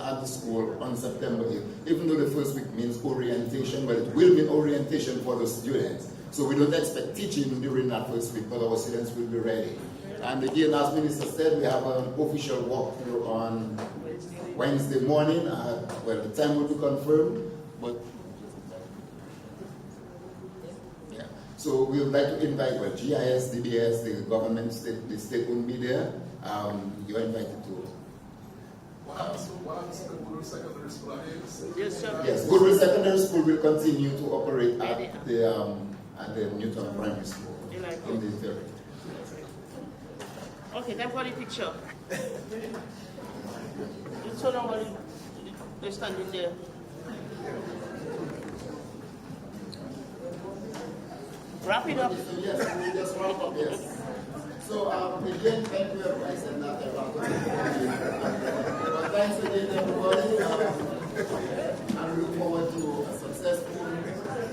at the school on September 8th. Even though the first week means orientation, but it will be orientation for the students. So we don't expect teaching during that first week, but our students will be ready. And again, as Minister said, we have an official walkthrough on Wednesday morning. Well, the time will be confirmed, but yeah. So we would like to invite GIS, DBS, the government, the state will be there. You are invited to. What happens to Goodwill Secondary School? Yes, sir. Yes, Goodwill Secondary School will continue to operate at the Newton Primary School in this area. Okay, then for the picture. It's so long they're standing there. Wrap it up. So yes, we just wrap up, yes. So again, thank you everybody. I said not everybody. But thanks again everybody. And we look forward to a successful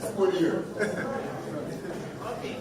school year. Okay.